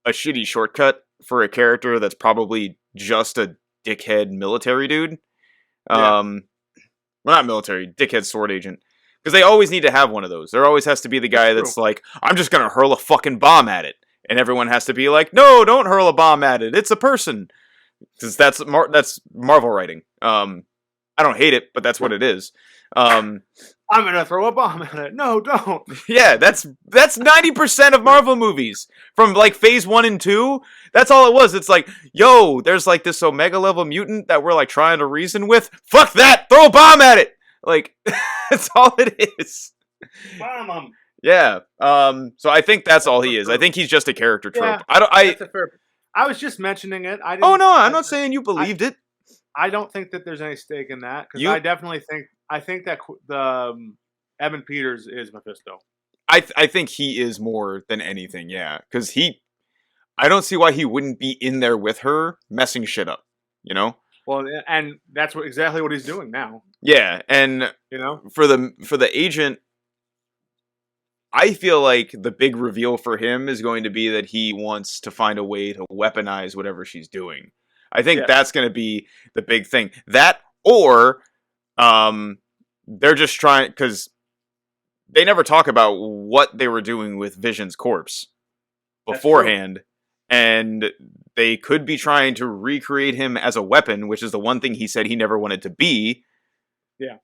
a shitty shortcut for a character that's probably just a dickhead military dude. Well, not military, dickhead sword agent. Because they always need to have one of those. There always has to be the guy that's like, I'm just going to hurl a fucking bomb at it. And everyone has to be like, no, don't hurl a bomb at it. It's a person. Because that's Marvel writing. I don't hate it, but that's what it is. I I'm gonna throw a bomb at it. No, don't. Yeah, that's 90% of Marvel movies from like phase 1 and 2. That's all it was. It's like, yo, there's like this Omega level mutant that we're like trying to reason with. Fuck that! Throw a bomb at it. Like, that's all it is. Bomb him. Yeah. So I think that's all he is. I think he's just a character trope. Yeah, I was just mentioning it. Oh no, I'm not saying you believed it. I don't think that there's any stake in that because I definitely think that the Evan Peters is Mephisto. I think he is more than anything. Yeah, because I don't see why he wouldn't be in there with her messing shit up. You know. Well, and that's exactly what he's doing now. Yeah, and you know, for the agent, I feel like the big reveal for him is going to be that he wants to find a way to weaponize whatever she's doing. I think that's going to be the big thing. That or they're just trying, because they never talk about what they were doing with Vision's corpse beforehand. And they could be trying to recreate him as a weapon, which is the one thing he said he never wanted to be. Yeah.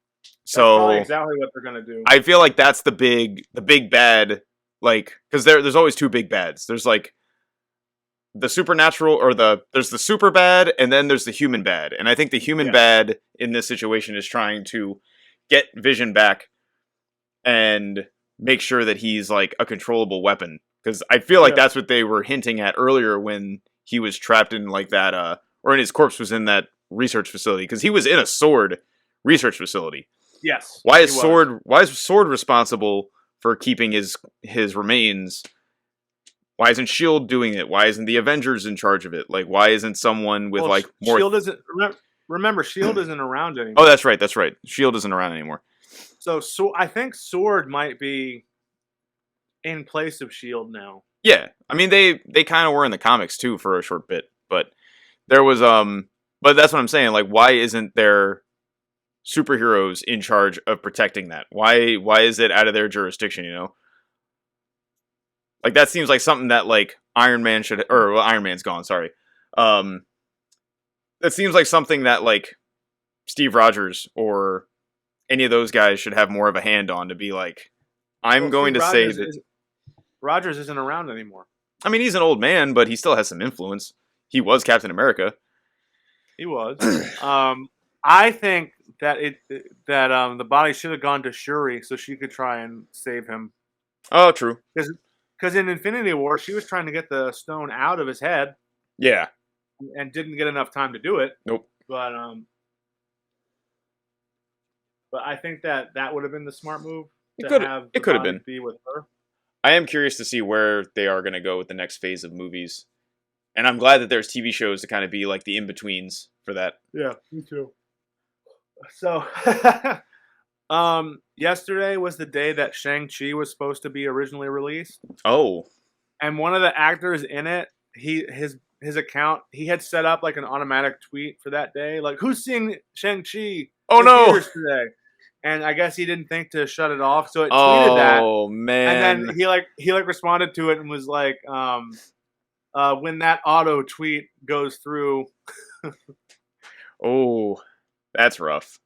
So that's exactly what they're gonna do. I feel like that's the big bad, like, because there's always two big bads. There's like the supernatural, or there's the super bad, and then there's the human bad. And I think the human bad in this situation is trying to get Vision back and make sure that he's like a controllable weapon. Because I feel like that's what they were hinting at earlier when he was trapped in like that, or in his corpse was in that research facility. Because he was in a sword research facility. Yes. Why is Sword responsible for keeping his remains? Why isn't Shield doing it? Why isn't the Avengers in charge of it? Like, why isn't someone with like more? Shield isn't. Remember, Shield isn't around anymore. Oh, that's right. That's right. Shield isn't around anymore. So I think Sword might be in place of Shield now. Yeah, I mean they kind of were in the comics too for a short bit, but there was but that's what I'm saying. Like, why isn't there superheroes in charge of protecting that? Why is it out of their jurisdiction? You know, like that seems like something that like Iron Man should, or well, Iron Man's gone. Sorry, that seems like something that like Steve Rogers or any of those guys should have more of a hand on, to be like, I'm going to say that Rogers isn't around anymore. I mean, he's an old man, but he still has some influence. He was Captain America. He was. I think that the body should have gone to Shuri so she could try and save him. Oh, true. Because in Infinity War, she was trying to get the stone out of his head. Yeah. And didn't get enough time to do it. Nope. But I think that would have been the smart move. It could have been. Be with her. I am curious to see where they are going to go with the next phase of movies. And I'm glad that there's TV shows to kind of be like the in-betweens for that. Yeah, me too. So, yesterday was the day that Shang-Chi was supposed to be originally released. Oh. And one of the actors in it, his account, he had set up like an automatic tweet for that day. Like, who's seeing Shang-Chi in theaters today? And I guess he didn't think to shut it off, so it tweeted that. Oh man! And then he responded to it and was like, "When that auto tweet goes through." Oh, that's rough.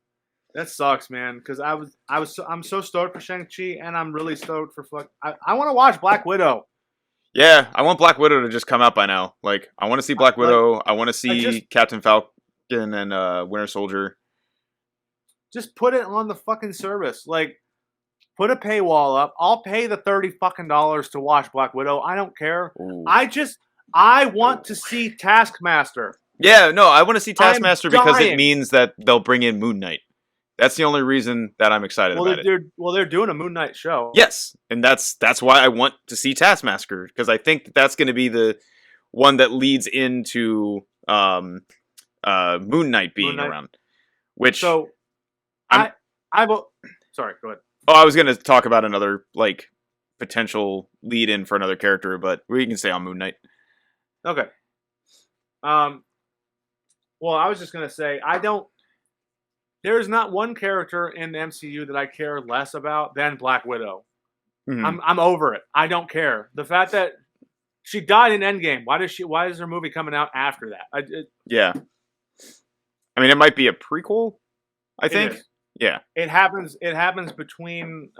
That sucks, man. Because I'm so stoked for Shang-Chi, and I'm really stoked for I want to watch Black Widow. Yeah, I want Black Widow to just come out by now. Like, I want to see Black Widow. I want to see Captain Falcon and Winter Soldier. Just put it on the fucking service. Like, put a paywall up. I'll pay the $30 fucking to watch Black Widow. I don't care. Ooh. I want to see Taskmaster. Yeah, no, I want to see Taskmaster because it means that they'll bring in Moon Knight. That's the only reason that I'm excited about it. They're doing a Moon Knight show. Yes, and that's why I want to see Taskmaster, because I think that's going to be the one that leads into Moon Knight being around. Which so. Sorry, go ahead. Oh, I was going to talk about another like potential lead-in for another character, but we can stay on Moon Knight. Okay. Well, I was just going to say there is not one character in the MCU that I care less about than Black Widow. Mm-hmm. I'm over it. I don't care. The fact that she died in Endgame. Why is her movie coming out after that? Yeah. I mean, it might be a prequel, I think. Yeah. It happens. It happens between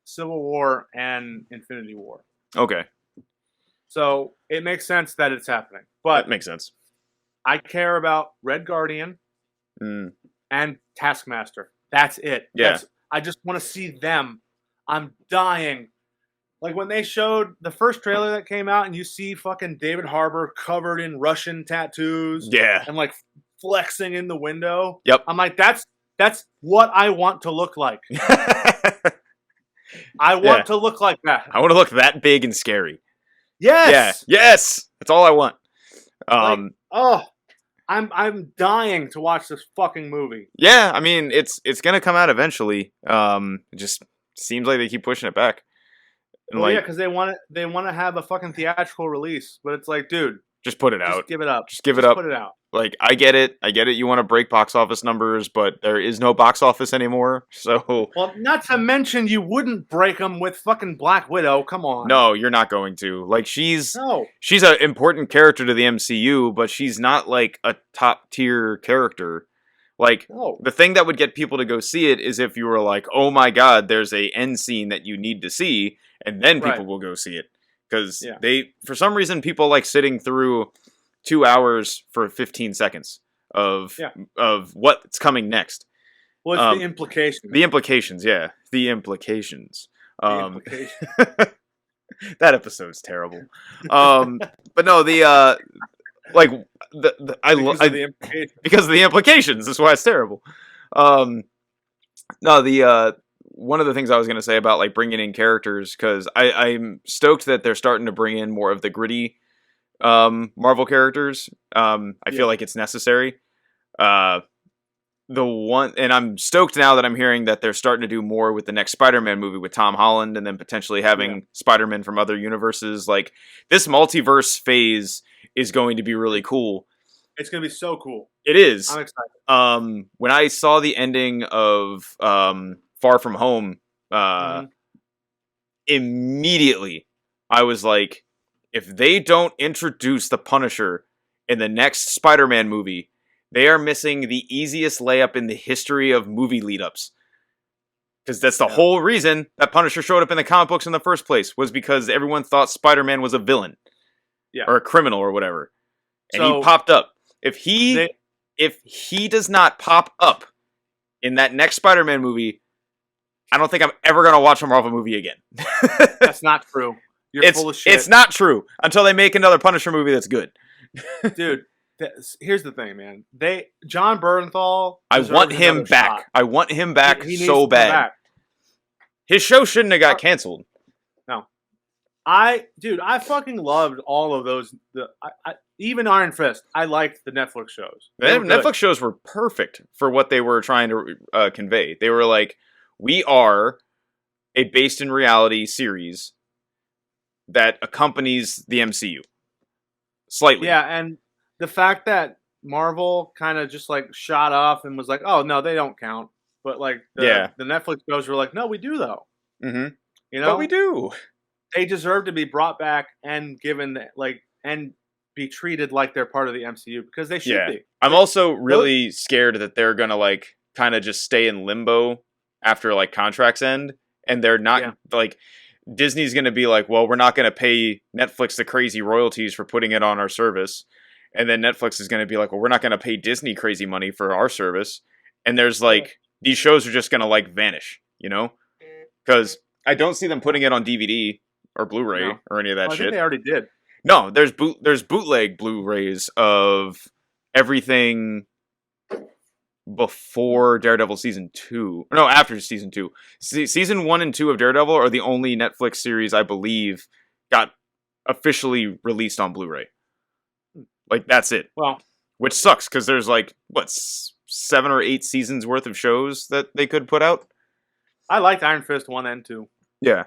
Civil War and Infinity War. Okay. So it makes sense that it's happening. That But makes sense. I care about Red Guardian Mm. and Taskmaster. That's it. Yeah. I just want to see them. I'm dying. Like when they showed the first trailer that came out and you see fucking David Harbour covered in Russian tattoos Yeah. and like flexing in the window. Yep. I'm like, that's what I want to look like. I want to look like that. I want to look that big and scary. Yes. Yeah. Yes. That's all I want. I'm dying to watch this fucking movie. Yeah, I mean it's gonna come out eventually. It just seems like they keep pushing it back. And Well, like, yeah, because they want to have a fucking theatrical release, but it's like, dude, just put it just out. give it up. Just give it up. Put it out. Like, I get it. You want to break box office numbers, but there is no box office anymore. So, Well, not to mention you wouldn't break them with fucking Black Widow. Come on. no, you're not going to. Like, she's No. an important character to the MCU, but she's not like a top tier character. Like, No. the thing that would get people to go see it is if you were like, oh my god, there's a end scene that you need to see, and then people Right. will go see it. Because Yeah. for some reason, people like sitting through 2 hours for 15 seconds of what's coming next. What's the implication? The implications, yeah. The implications. The implication. That episode's terrible. But no, The implication. because of the implications. That's why it's terrible. No, one of the things I was going to say about like bringing in characters, because I'm stoked that they're starting to bring in more of the gritty Marvel characters. I feel like it's necessary. And I'm stoked now that I'm hearing that they're starting to do more with the next Spider-Man movie with Tom Holland, and then potentially having Spider-Man from other universes. Like, this multiverse phase is going to be really cool. It's gonna be so cool. It is. I'm excited. When I saw the ending of Far From Home, immediately I was like, if they don't introduce the Punisher in the next Spider-Man movie, they are missing the easiest layup in the history of movie lead-ups. Because that's the whole reason that Punisher showed up in the comic books in the first place, was because everyone thought Spider-Man was a villain. Yeah. Or a criminal or whatever. And So, he popped up. If he does not pop up in that next Spider-Man movie, I don't think I'm ever going to watch a Marvel movie again. That's not true. You're full of shit. It's not true until they make another Punisher movie that's good. Dude, here's the thing, man. John Bernthal. I want him back. Shot. I want him back He needs so to come bad. back. His show shouldn't have got canceled. No. I fucking loved all of those. Even Iron Fist. I liked the Netflix shows. The Netflix shows were perfect for what they were trying to convey. They were like, we are a based in reality series that accompanies the MCU. Slightly. Yeah, and the fact that Marvel kind of just like shot off and was like, oh, no, they don't count. But like the Netflix shows were like, no, we do though. Mm-hmm. You know? But we do. They deserve to be brought back and given and be treated like they're part of the MCU because they should be. I'm also really scared that they're gonna like kind of just stay in limbo after like contracts end, and they're not like Disney's gonna be like, well, we're not gonna pay Netflix the crazy royalties for putting it on our service, and then Netflix is gonna be like, well, we're not gonna pay Disney crazy money for our service, and there's like these shows are just gonna like vanish, you know, because I don't see them putting it on DVD or Blu-ray or any of that I shit. think they already did. No, there's bootleg Blu-rays of everything before Daredevil season 2. No, after season 2. Season 1 and 2 of Daredevil are the only Netflix series I believe got officially released on Blu-ray. Like, that's it. Well, which sucks because there's like 7 or 8 seasons worth of shows that they could put out. I liked Iron Fist 1 and 2. Yeah.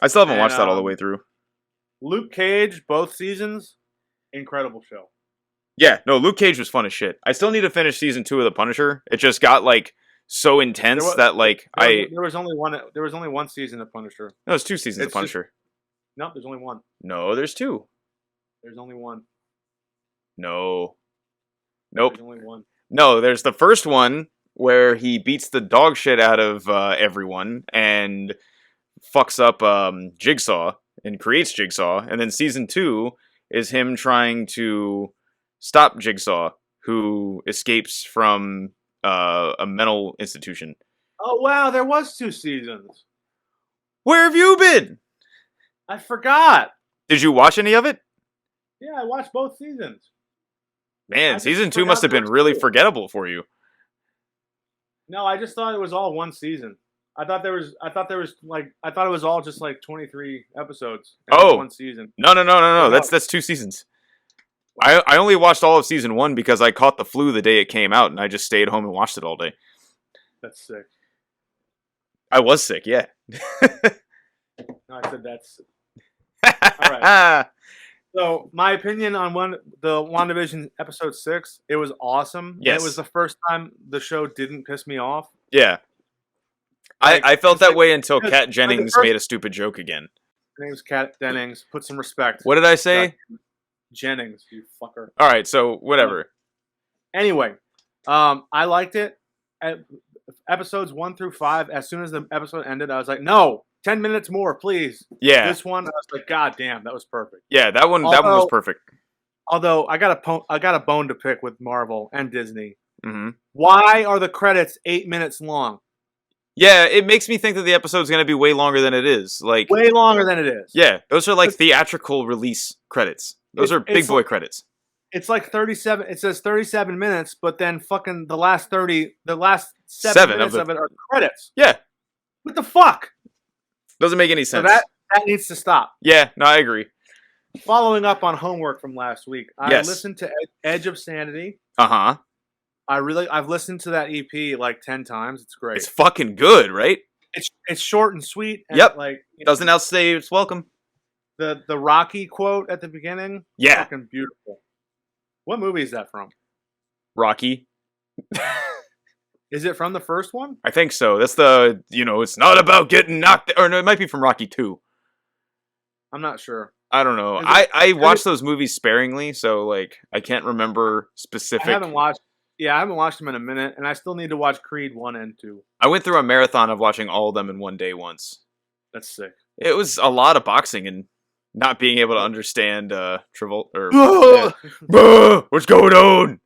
I still haven't watched that all the way through. Luke Cage, both seasons, incredible show. Yeah, no, Luke Cage was fun as shit. I still need to finish season 2 of The Punisher. It just got like so intense that like there was only one. There was only one season of Punisher. No, it's 2 seasons of Punisher. No, there's only one. No, there's 2. There's only one. No. Nope. There's only one. No, there's the first one where he beats the dog shit out of everyone and fucks up Jigsaw and creates Jigsaw. And then season 2 is him trying to stop Jigsaw, who escapes from a mental institution. Oh wow, there was 2 seasons. Where have you been? I forgot. Did you watch any of it? Yeah, I watched both seasons. Man, season 2 must have been really forgettable for you. No, I just thought it was all one season. I thought it was all just like 23 episodes. One season. No. That's 2 seasons. I only watched all of season 1 because I caught the flu the day it came out, and I just stayed home and watched it all day. That's sick. I was sick, yeah. No, I said that's sick. All right. So my opinion on the WandaVision episode 6, it was awesome. Yes. It was the first time the show didn't piss me off. Yeah. Like, I felt that way until Kat Jennings made a stupid joke again. Her name's Kat Jennings. Put some respect. What did I say? Jennings, you fucker. All right, so whatever. Anyway, I liked it. Episodes 1 through 5, as soon as the episode ended, I was like, no, 10 minutes more, please. Yeah. This one, I was like, God damn, that was perfect. Yeah, that one was perfect. Although I got a bone to pick with Marvel and Disney. Mm-hmm. Why are the credits 8 minutes long? Yeah, it makes me think that the episode's going to be way longer than it is. Like way longer than it is. Yeah, those are like theatrical release credits. Those are big boy credits. It's like 37. It says 37 minutes, but then fucking the last 7 minutes of it are credits. Yeah. What the fuck? Doesn't make any sense. So that needs to stop. Yeah, no, I agree. Following up on homework from last week, I listened to Edge of Sanity. Uh-huh. I've listened to that EP like 10 times. It's great. It's fucking good, right? It's short and sweet. And like doesn't outstay its welcome. The Rocky quote at the beginning. Yeah. Fucking beautiful. What movie is that from? Rocky. Is it from the first one? I think so. That's the, it's not about getting knocked, or no, it might be from Rocky 2. I'm not sure. I don't know. I watched those movies sparingly, so like I can't remember specific. I haven't watched them in a minute, and I still need to watch Creed 1 and 2. I went through a marathon of watching all of them in one day once. That's sick. It was a lot of boxing and not being able to understand Travolta. What's going on?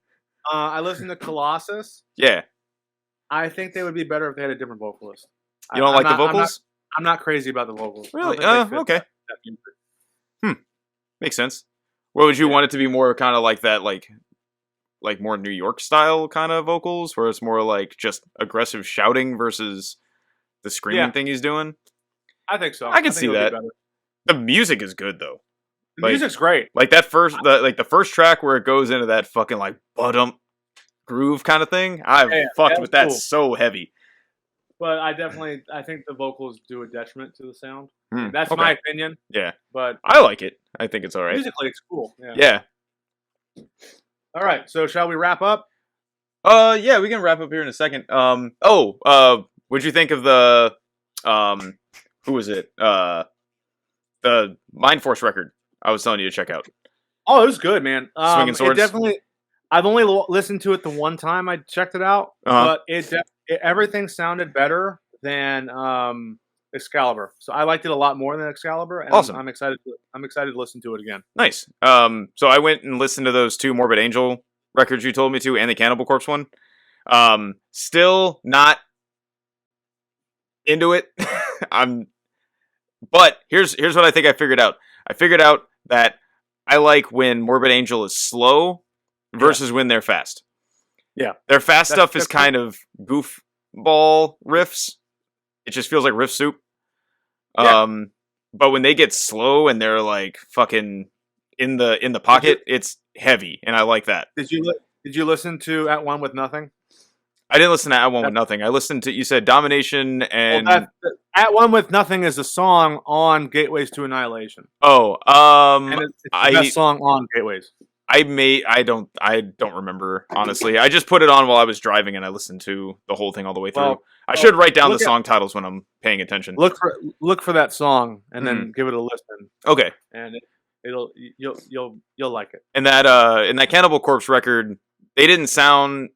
I listened to Colossus. Yeah. I think they would be better if they had a different vocalist. You don't like the vocals? I'm not crazy about the vocals. Really? Okay. Makes sense. What would you want it to be more kind of like that, like more New York style kind of vocals, where it's more like just aggressive shouting versus the screaming thing he's doing? I think so. I can see that. The music is good though. The music's great. Like that the first track where it goes into that fucking like buttump groove kind of thing. I've fucked with that so heavy. But I think the vocals do a detriment to the sound. That's my opinion. Yeah. But I like it. I think it's all right. Musically, it's cool. Yeah. All right. So shall we wrap up? Yeah, we can wrap up here in a second. What'd you think of the who was it? The Mind Force record I was telling you to check out. Oh, it was good, man. Swinging Swords. I've only listened to it the one time I checked it out, but everything sounded better than Excalibur. So I liked it a lot more than Excalibur, and awesome. I'm excited to listen to it again. Nice. So I went and listened to those 2 Morbid Angel records you told me to, and the Cannibal Corpse one. Still not into it. But here's what I think I figured out. I figured out that I like when Morbid Angel is slow versus when they're fast. Yeah. Their fast stuff is kind of goofball riffs. It just feels like riff soup. Yeah. But when they get slow and they're like fucking in the pocket, it's heavy, and I like that. Did you listen to At One with Nothing? I didn't listen to At One with Nothing. I listened to, you said Domination and... At One with Nothing is a song on Gateways to Annihilation. Oh, and it's the best song on Gateways. I don't remember, honestly. I just put it on while I was driving and I listened to the whole thing all the way through. I should write down the song titles when I'm paying attention. Look for that song and then give it a listen. Okay. And you'll like it. And that Cannibal Corpse record, they didn't sound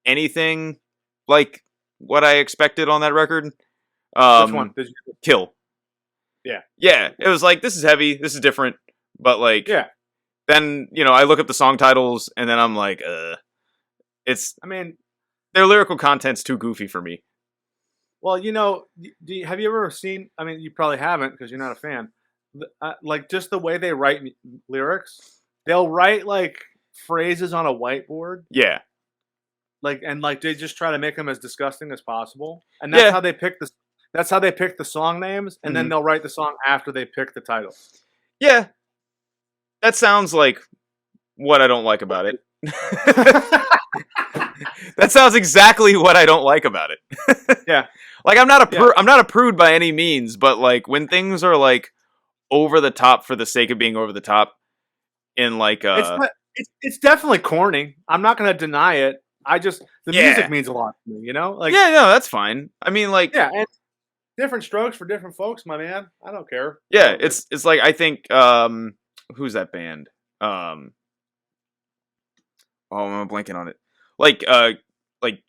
anything like what I expected on that record. Which one did you? Kill. Yeah. Yeah, it was like, this is heavy, this is different, but like, Yeah. then I look up the song titles and then I'm like, it's. I mean, their lyrical content's too goofy for me. well, have you ever seen? I mean, you probably haven't because you're not a fan. Like just the way they write lyrics, they'll write like phrases on a whiteboard, Yeah, and they just try to make them as disgusting as possible, and that's yeah. how they pick the. That's how they pick the song names, and then they'll write the song after they pick the title. Yeah, that sounds like what I don't like about it. That sounds exactly what I don't like about it. Yeah, like I'm not a prude by any means, but like when things are like over the top for the sake of being over the top, in like it's definitely corny. I'm not going to deny it. The music means a lot to me. Like yeah, no, that's fine. I mean, like and different strokes for different folks, my man. I don't care. Yeah, it's like I think who's that band? Oh, I'm blanking on it. Like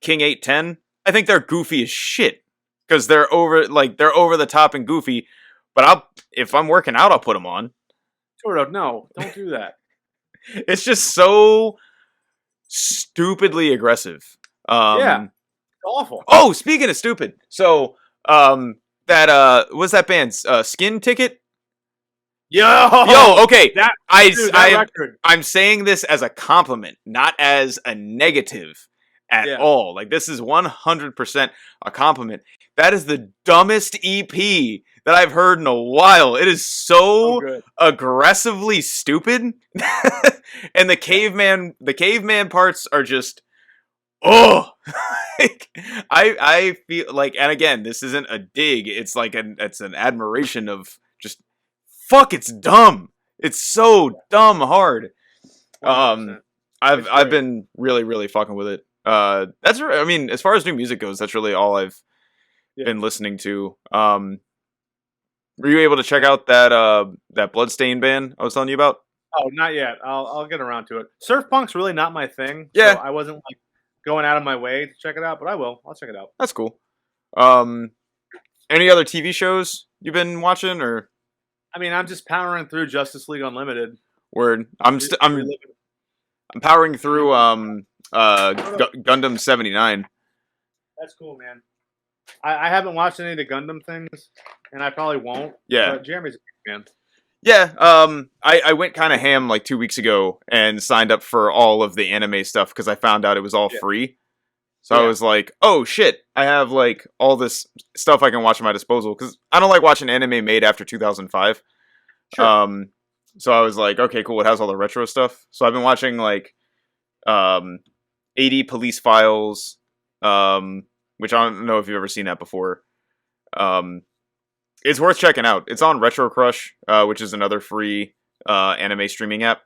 King 810. I think they're goofy as shit because they're over the top and goofy. But if I'm working out, I'll put them on. Jordo, no, don't do that. It's just so stupidly aggressive. Yeah, awful. Oh, speaking of stupid, so that what's that band? Skin Ticket. Yo, okay. I'm saying this as a compliment, not as a negative at all. Like this is 100% a compliment. That is the dumbest EP that I've heard in a while. It is so aggressively stupid. And the caveman parts are just I feel like, and again, this isn't a dig, it's like it's an admiration of just fuck, it's dumb. It's so dumb hard. 100%. I've been really, really fucking with it. I mean, as far as new music goes, that's really all I've been listening to. Were you able to check out that Bloodstained band I was telling you about? Oh, not yet. I'll get around to it. Surf punk's really not my thing. Yeah. So I wasn't like going out of my way to check it out, but I will. I'll check it out. That's cool. Any other TV shows you've been watching, or? I mean, I'm just powering through Justice League Unlimited. Word. I'm powering through Gundam 79. That's cool, man. I haven't watched any of the Gundam things, and I probably won't. Yeah. But Jeremy's a big fan. Yeah, I went kind of ham like 2 weeks ago and signed up for all of the anime stuff because I found out it was all free. So I was like, oh shit, I have like all this stuff I can watch at my disposal because I don't like watching anime made after 2005. Sure. So I was like, okay, cool, it has all the retro stuff. So I've been watching like 80 Police Files, which I don't know if you've ever seen that before. It's worth checking out. It's on Retro Crush, which is another free anime streaming app.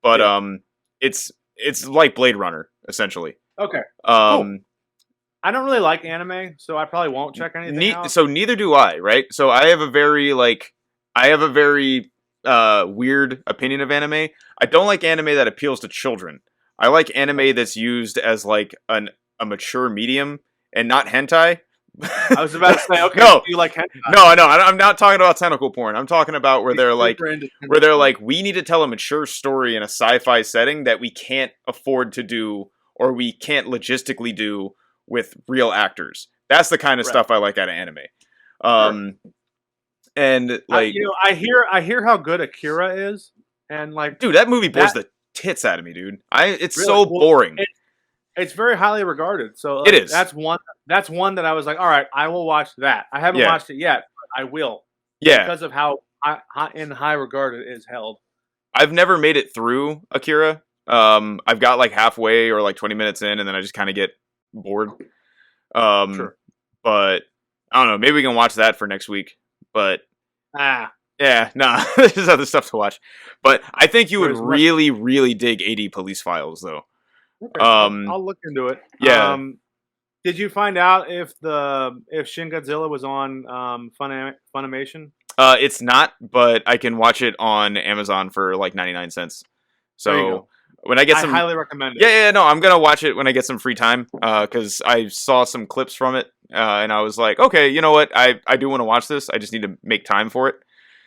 But it's like Blade Runner, essentially. Okay. Cool. I don't really like anime, so I probably won't check anything out. So neither do I, right? So I have a very weird opinion of anime. I don't like anime that appeals to children. I like anime that's used as like a mature medium and not hentai. I was about to say, okay, no, you like hentai? No, I'm not talking about tentacle porn. I'm talking about where they're like, we need to tell a mature story in a sci-fi setting that we can't afford to do, or we can't logistically do with real actors. That's the kind of stuff I like out of anime. And like, I hear how good Akira is, and like, dude, that movie bores the tits out of me, dude. It's really, so boring. It's very highly regarded, so it is. That's one that I was like, all right, I will watch that. I haven't watched it yet, but I will. Yeah, because of how in high regard it is held. I've never made it through Akira. I've got like halfway or like 20 minutes in, and then I just kind of get bored. Sure. But I don't know. Maybe we can watch that for next week. But yeah, nah, there's other stuff to watch. But I think you would really, really dig 80 Police Files, though. Okay, I'll look into it. Yeah. Did you find out if Shin Godzilla was on Funimation? It's not, but I can watch it on Amazon for like 99 cents. So when I get I some, highly recommend it. yeah, no, I'm gonna watch it when I get some free time. Because I saw some clips from it, and I was like, okay, you know what, I do want to watch this. I just need to make time for it.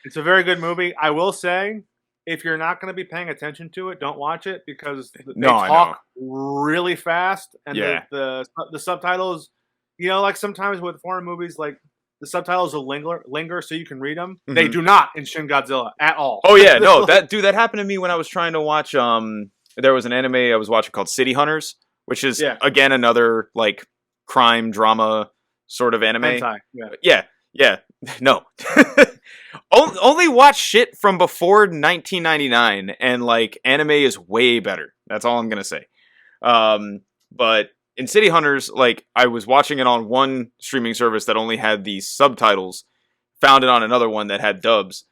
It's a very good movie. I will say, if you're not going to be paying attention to it, don't watch it because they No, I know. talk really fast, and Yeah. the subtitles. You know, like sometimes with foreign movies, like the subtitles will linger so you can read them. They Mhm. do not in Shin Godzilla at all. Oh yeah, no, that happened to me when I was trying to watch. There was an anime I was watching called City Hunters, which is Yeah. again another like crime drama sort of anime. Hentai. Yeah. Yeah. No. Only watch shit from before 1999, and like anime is way better. That's all I'm gonna say. But in City Hunters, like I was watching it on one streaming service that only had these subtitles, found it on another one that had dubs.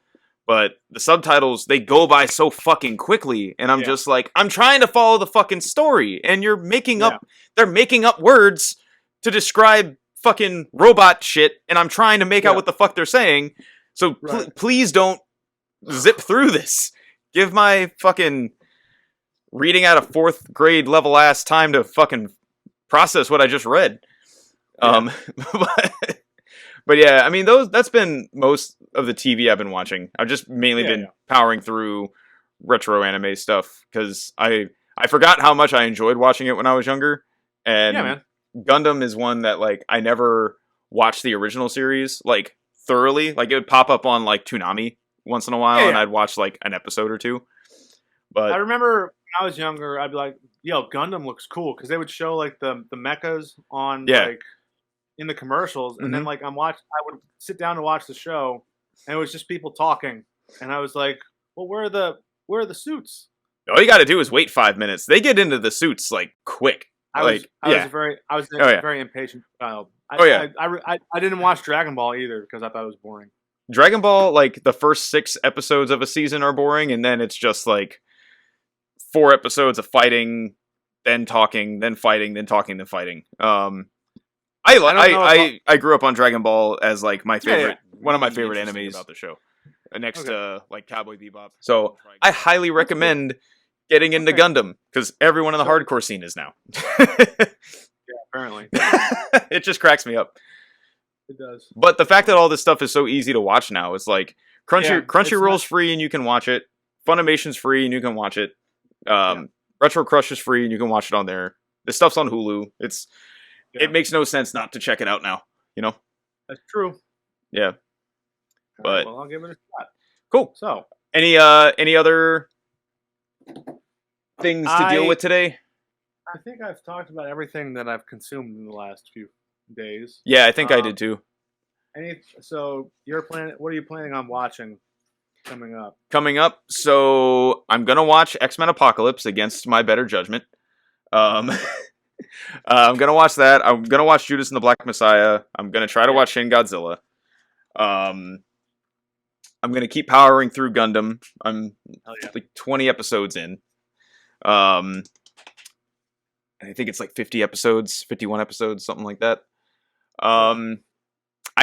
But the subtitles, they go by so fucking quickly, and I'm just like, I'm trying to follow the fucking story, and you're making up, they're making up words to describe fucking robot shit, and I'm trying to make out what the fuck they're saying. So please don't zip through this. Give my fucking reading at a 4th grade level ass time to fucking process what I just read. But yeah, I mean that's been most of the TV I've been watching. I've just mainly been powering through retro anime stuff because I forgot how much I enjoyed watching it when I was younger. And Gundam is one that like I never watched the original series like thoroughly. Like it would pop up on like Toonami once in a while, and I'd watch like an episode or two. But I remember when I was younger, I'd be like, "Yo, Gundam looks cool," because they would show like the mechas on like in the commercials, and then like I would sit down to watch the show, and it was just people talking, and I was like, "Well, where are the suits?" All you got to do is wait 5 minutes. They get into the suits like quick. I was a very impatient child. I didn't watch Dragon Ball either because I thought it was boring. Dragon Ball, like the first 6 episodes of a season are boring, and then it's just like 4 episodes of fighting, then talking, then fighting, then talking, then fighting. I grew up on Dragon Ball as like my favorite, one of my favorite animes about the show, next to like Cowboy Bebop. So I highly recommend getting into Gundam because everyone in the hardcore scene is now. Apparently, it just cracks me up. It does. But the fact that all this stuff is so easy to watch now, it's like Crunchyroll's free and you can watch it. Funimation's free and you can watch it. Retro Crush is free and you can watch it on there. This stuff's on Hulu. It makes no sense not to check it out now. You know. That's true. Yeah. But I'll give it a shot. Cool. So any other things to deal with today? I think I've talked about everything that I've consumed in the last few days. Yeah, I think I did too. So what are you planning on watching coming up? So I'm gonna watch X-Men Apocalypse against my better judgment. I'm gonna watch that. I'm gonna watch Judas and the Black Messiah. I'm gonna try to watch Shin Godzilla. I'm gonna keep powering through Gundam. I'm like 20 episodes in. I think it's like 50 episodes, 51 episodes, something like that. I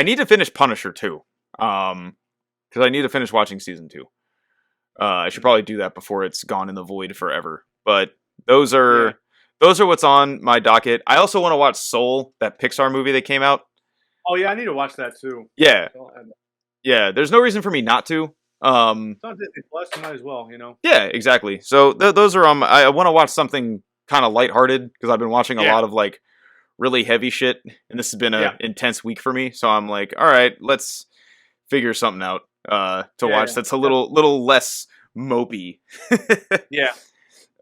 need to finish Punisher too. Because I need to finish watching season 2. I should probably do that before it's gone in the void forever. But those are what's on my docket. I also want to watch Soul, that Pixar movie that came out. Oh yeah, I need to watch that too. Yeah. Yeah, there's no reason for me not to. It's on Disney Plus, you might as well, you know. Yeah, exactly. So those are on. I want to watch something kind of lighthearted because I've been watching a lot of like really heavy shit, and this has been an intense week for me. So I'm like, all right, let's figure something out to watch that's a little less mopey. Yeah.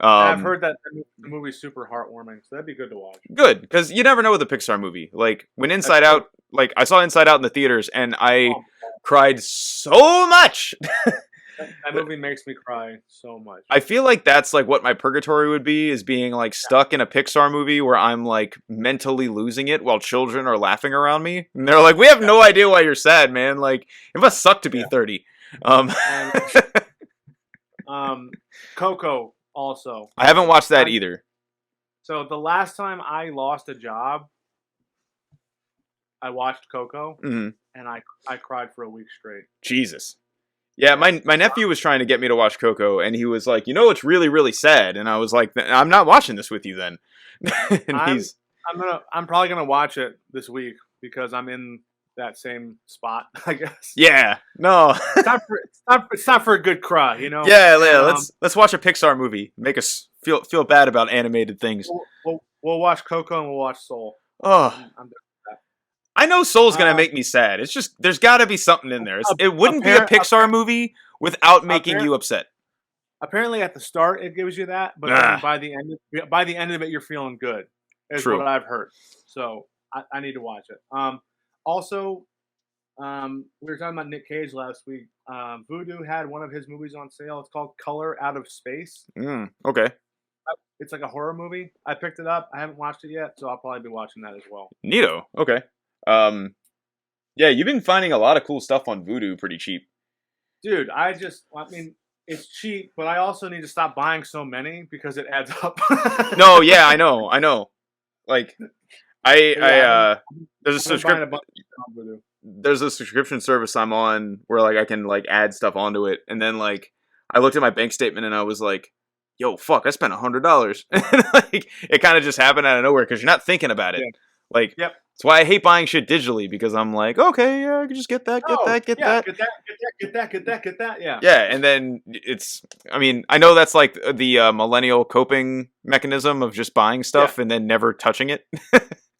I've heard that the movie's super heartwarming, so that'd be good to watch. Good, because you never know with a Pixar movie. Like when Inside Out, like I saw Inside Out in the theaters, and I cried so much. That movie makes me cry so much. I feel like that's like what my purgatory would be, is being like stuck in a Pixar movie where I'm like mentally losing it while children are laughing around me. And they're like, we have no idea why you're sad, man. Like, it must suck to be 30. Coco also. I haven't watched that either. So the last time I lost a job, I watched Coco, and I cried for a week straight. Jesus. Yeah, my nephew was trying to get me to watch Coco, and he was like, it's really, really sad. And I was like, I'm not watching this with you then. And I'm he's, I'm probably gonna watch it this week because I'm in that same spot. I guess yeah, no. it's time for a good cry. Yeah, let's watch a Pixar movie. Make us feel bad about animated things. We'll watch Coco and we'll watch Soul. Oh, I'm done with I know Soul's gonna that. make me sad. It's just there's got to be something in there. It wouldn't be a Appar- Pixar movie without making appar- you upset. Apparently, at the start, it gives you that, but then by the end of it, you're feeling good. Is True. what I've heard. So I need to watch it. Also, we were talking about Nick Cage last week. Voodoo had one of his movies on sale. It's called Color Out of Space. Okay. It's like a horror movie. I picked it up. I haven't watched it yet, so I'll probably be watching that as well. Neato. Okay. Yeah, you've been finding a lot of cool stuff on Voodoo pretty cheap. Dude, I mean, it's cheap, but I also need to stop buying so many because it adds up. No, yeah, I know. Like, there's a subscription. There's a subscription service I'm on where like I can like add stuff onto it, and then like I looked at my bank statement and I was like, "Yo, fuck! I spent $100." Like it kind of just happened out of nowhere because you're not thinking about it. Yeah. Like, yep. That's why I hate buying shit digitally because I'm like, okay, yeah, I can just get that. Get that. Yeah. Yeah, and then I know that's like the millennial coping mechanism of just buying stuff and then never touching it.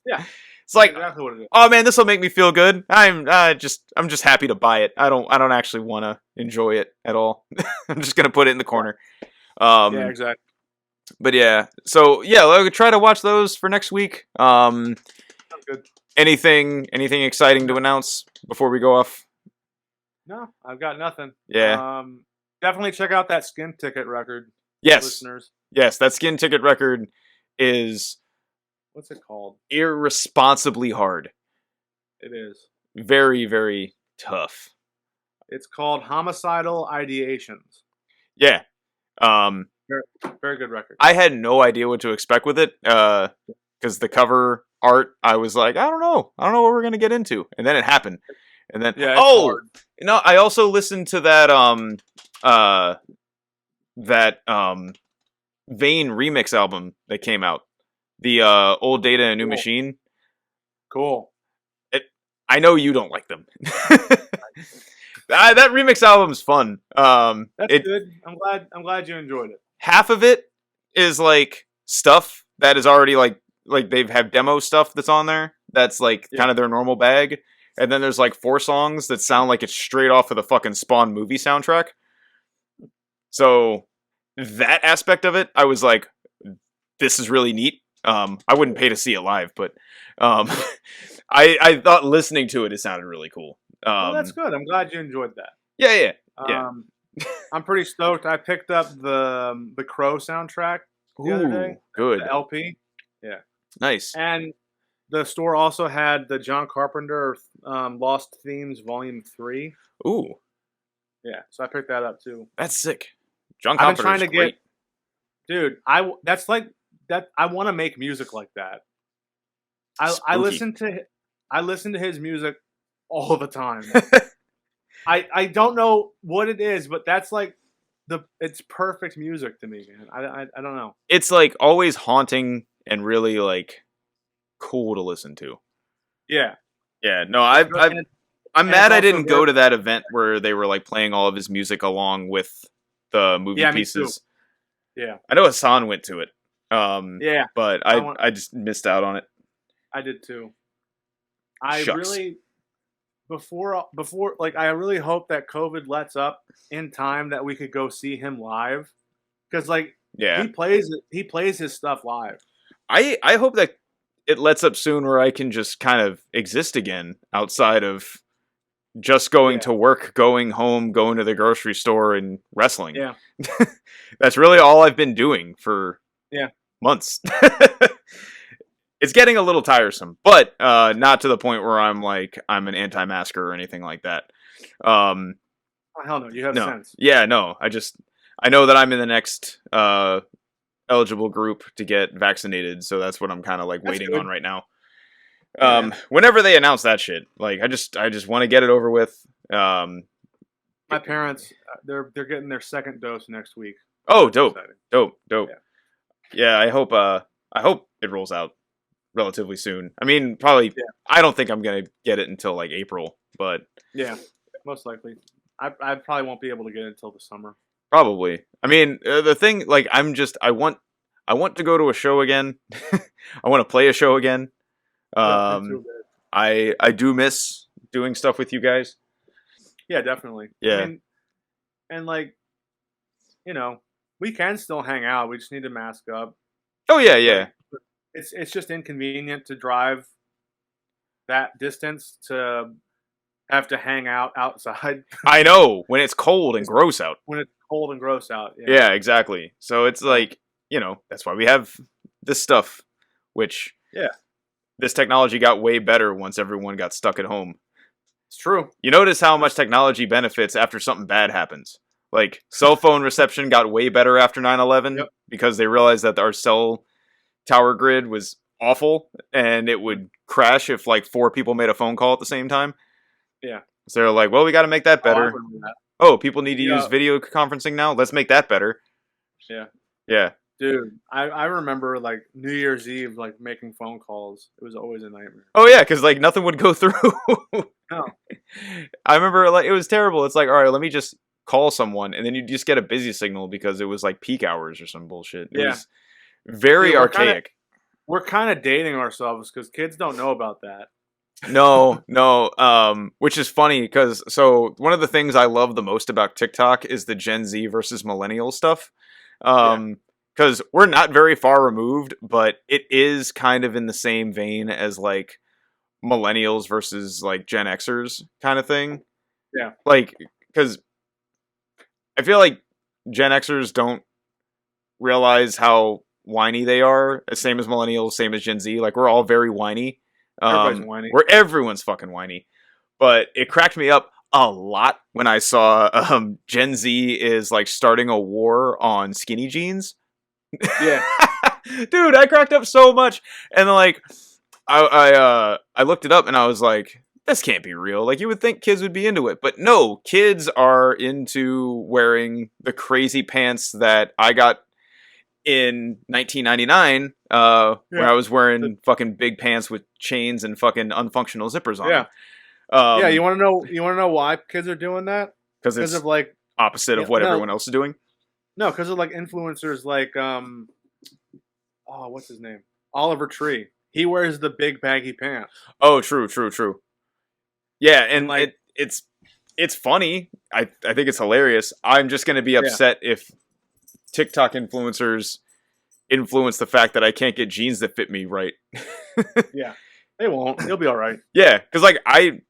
Yeah. It's like, exactly what it is. Oh man, this will make me feel good. I'm just happy to buy it. I don't actually want to enjoy it at all. I'm just gonna put it in the corner. Yeah, exactly. But yeah, so yeah, we'll try to watch those for next week. Sounds good. Anything exciting to announce before we go off? No, I've got nothing. Yeah. Definitely check out that Skin Ticket record. Yes. Listeners. Yes, that Skin Ticket record is. What's it called? Irresponsibly hard. It is. Very, very tough. It's called Homicidal Ideations. Yeah. Very, very good record. I had no idea what to expect with it. Because the cover art, I was like, I don't know what we're gonna get into, and then it happened, and then hard. No, I also listened to that Vane remix album that came out, the Old Data and New Machine. Cool. I know you don't like them. That remix album's fun. That's good. I'm glad you enjoyed it. Half of it is like stuff that is already like they've have demo stuff that's on there that's like kind of their normal bag, and then there's like 4 songs that sound like it's straight off of the fucking Spawn movie soundtrack. So that aspect of it, I was like, this is really neat. I wouldn't pay to see it live, but I thought listening to it sounded really cool. Well, that's good. I'm glad you enjoyed that. Yeah. I'm pretty stoked. I picked up the Crow soundtrack the other day. Good. The LP. Yeah. Nice. And the store also had the John Carpenter Lost Themes Volume 3. Ooh. Yeah, so I picked that up too. That's sick. John Carpenter's great. Dude, I want to make music like that. I listen to his music all the time. I don't know what it is, but that's like it's perfect music to me, man. I don't know. It's like always haunting and really like cool to listen to. Yeah. Yeah. No, I'm mad I didn't go to that event where they were like playing all of his music along with the movie pieces. Yeah. I know Hassan went to it. Yeah. But I just missed out on it. I did too. I really hope that COVID lets up in time that we could go see him live, because he plays his stuff live. I hope that it lets up soon where I can just kind of exist again outside of just going to work, going home, going to the grocery store, and wrestling. Yeah. That's really all I've been doing for months. It's getting a little tiresome, but not to the point where I'm an anti-masker or anything like that. Oh, hell no, you have sense. Yeah, no. I know that I'm in the next eligible group to get vaccinated, so that's what I'm kind of waiting on right now. Whenever they announce that shit, I just want to get it over with. My parents, they're getting their second dose next week. Oh, That's dope, exciting. dope. Yeah. Yeah, I hope it rolls out relatively soon. I mean, probably. Yeah. I don't think I'm gonna get it until like April, but Yeah, most likely. I probably won't be able to get it until the summer. probably. I mean, the thing, like, I want to go to a show again. I want to play a show again. Yeah, me too. I do miss doing stuff with you guys. Yeah, definitely. Yeah. I mean, and like, we can still hang out. We just need to mask up. Oh yeah, yeah. It's just inconvenient to drive that distance to have to hang out outside I know when it's cold and gross out. when it's cold and gross out. Yeah, exactly. So it's like, that's why we have this stuff, which Yeah. this technology got way better once everyone got stuck at home. It's true. You notice how much technology benefits after something bad happens. Like, cell phone reception got way better after 9/11 Yep. because they realized that our cell tower grid was awful and it would crash if like 4 people made a phone call at the same time. Yeah. So they're like, well, we got to make that Oh, I better. remember that. Oh, people need to Yeah. use video conferencing now? Let's make that better. Yeah. Yeah. Dude, I remember like New Year's Eve, like making phone calls. It was always a nightmare. Oh yeah, because like nothing would go through. No. I remember like it was terrible. It's like, all right, let me just call someone, and then you just get a busy signal because it was like peak hours or some bullshit. It Yeah. was very Dude, archaic. We're kind of dating ourselves because kids don't know about that. No. Which is funny because so one of the things I love the most about TikTok is the Gen Z versus millennial stuff. Because we're not very far removed, but it is kind of in the same vein as like millennials versus like Gen Xers kind of thing. Yeah. Like, because I feel like Gen Xers don't realize how whiny they are, same as millennials, same as Gen Z. Like, we're all very whiny. Everybody's whiny. Everyone's fucking whiny. But it cracked me up a lot when I saw Gen Z is like starting a war on skinny jeans. Yeah. Dude, I cracked up so much. And then like I looked it up and I was like, this can't be real. Like, you would think kids would be into it, but no, kids are into wearing the crazy pants that I got in 1999 where I was wearing fucking big pants with chains and fucking unfunctional zippers on them. Yeah, you want to know why kids are doing that? Because it's of like opposite of what everyone else is doing. No, because of like influencers like what's his name? Oliver Tree. He wears the big baggy pants. Oh, true. Yeah, and like it's funny. I think it's hilarious. I'm just gonna be upset if TikTok influencers influence the fact that I can't get jeans that fit me right. Yeah, they won't. You'll be all right. Yeah, because like I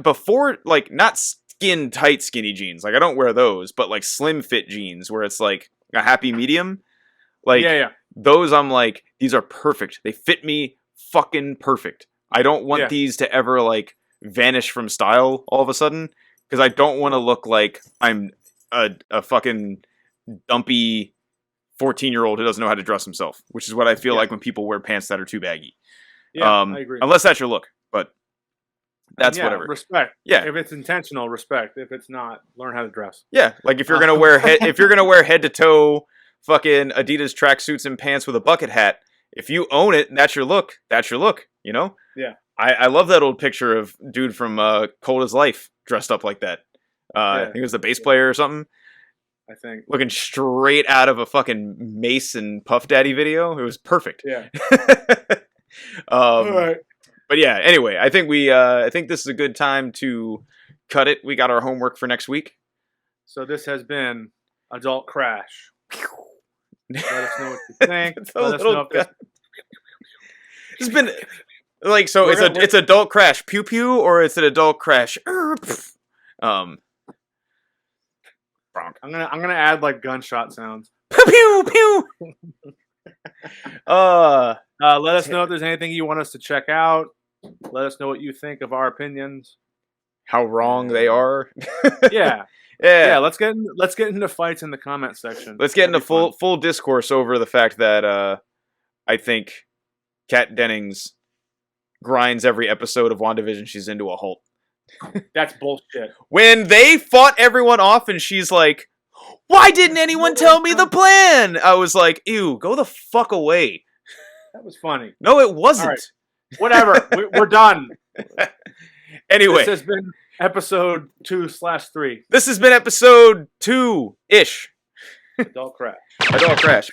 before, like, not skin tight skinny jeans. Like, I don't wear those, but like slim fit jeans where it's like a happy medium. Like, those, I'm like, these are perfect. They fit me fucking perfect. I don't want these to ever like vanish from style all of a sudden, because I don't want to look like I'm a fucking dumpy 14-year-old who doesn't know how to dress himself, which is what I feel like when people wear pants that are too baggy. Yeah, I agree. Unless that's your look, but that's whatever. Respect. Yeah. If it's intentional, respect. If it's not, learn how to dress. Yeah, like if you're gonna wear head to toe fucking Adidas tracksuits and pants with a bucket hat, if you own it, that's your look. That's your look. You know? Yeah. I love that old picture of dude from Cold as Life dressed up like that. I think it was the bass player or something. I think looking straight out of a fucking Mace and Puff Daddy video. It was perfect. Yeah. All right. But yeah, anyway, I think I think this is a good time to cut it. We got our homework for next week. So this has been Adult Crash. Let us know what you think. Let us know if this... It's been like, so it's Adult Crash pew pew, or it's an Adult Crash I'm gonna add like gunshot sounds. Pew pew pew. Let us know if there's anything you want us to check out. Let us know what you think of our opinions. How wrong they are. Yeah. Let's get into fights in the comment section. Let's get into full discourse over the fact that I think Kat Dennings grinds every episode of WandaVision she's into a halt. That's bullshit. When they fought everyone off and she's like, why didn't anyone tell me the plan? I was like, ew, go the fuck away. That was funny. No, it wasn't. Right. Whatever. We're done. Anyway. This has been episode 2/3. This has been episode 2-ish. Adult Crash. Adult Crash.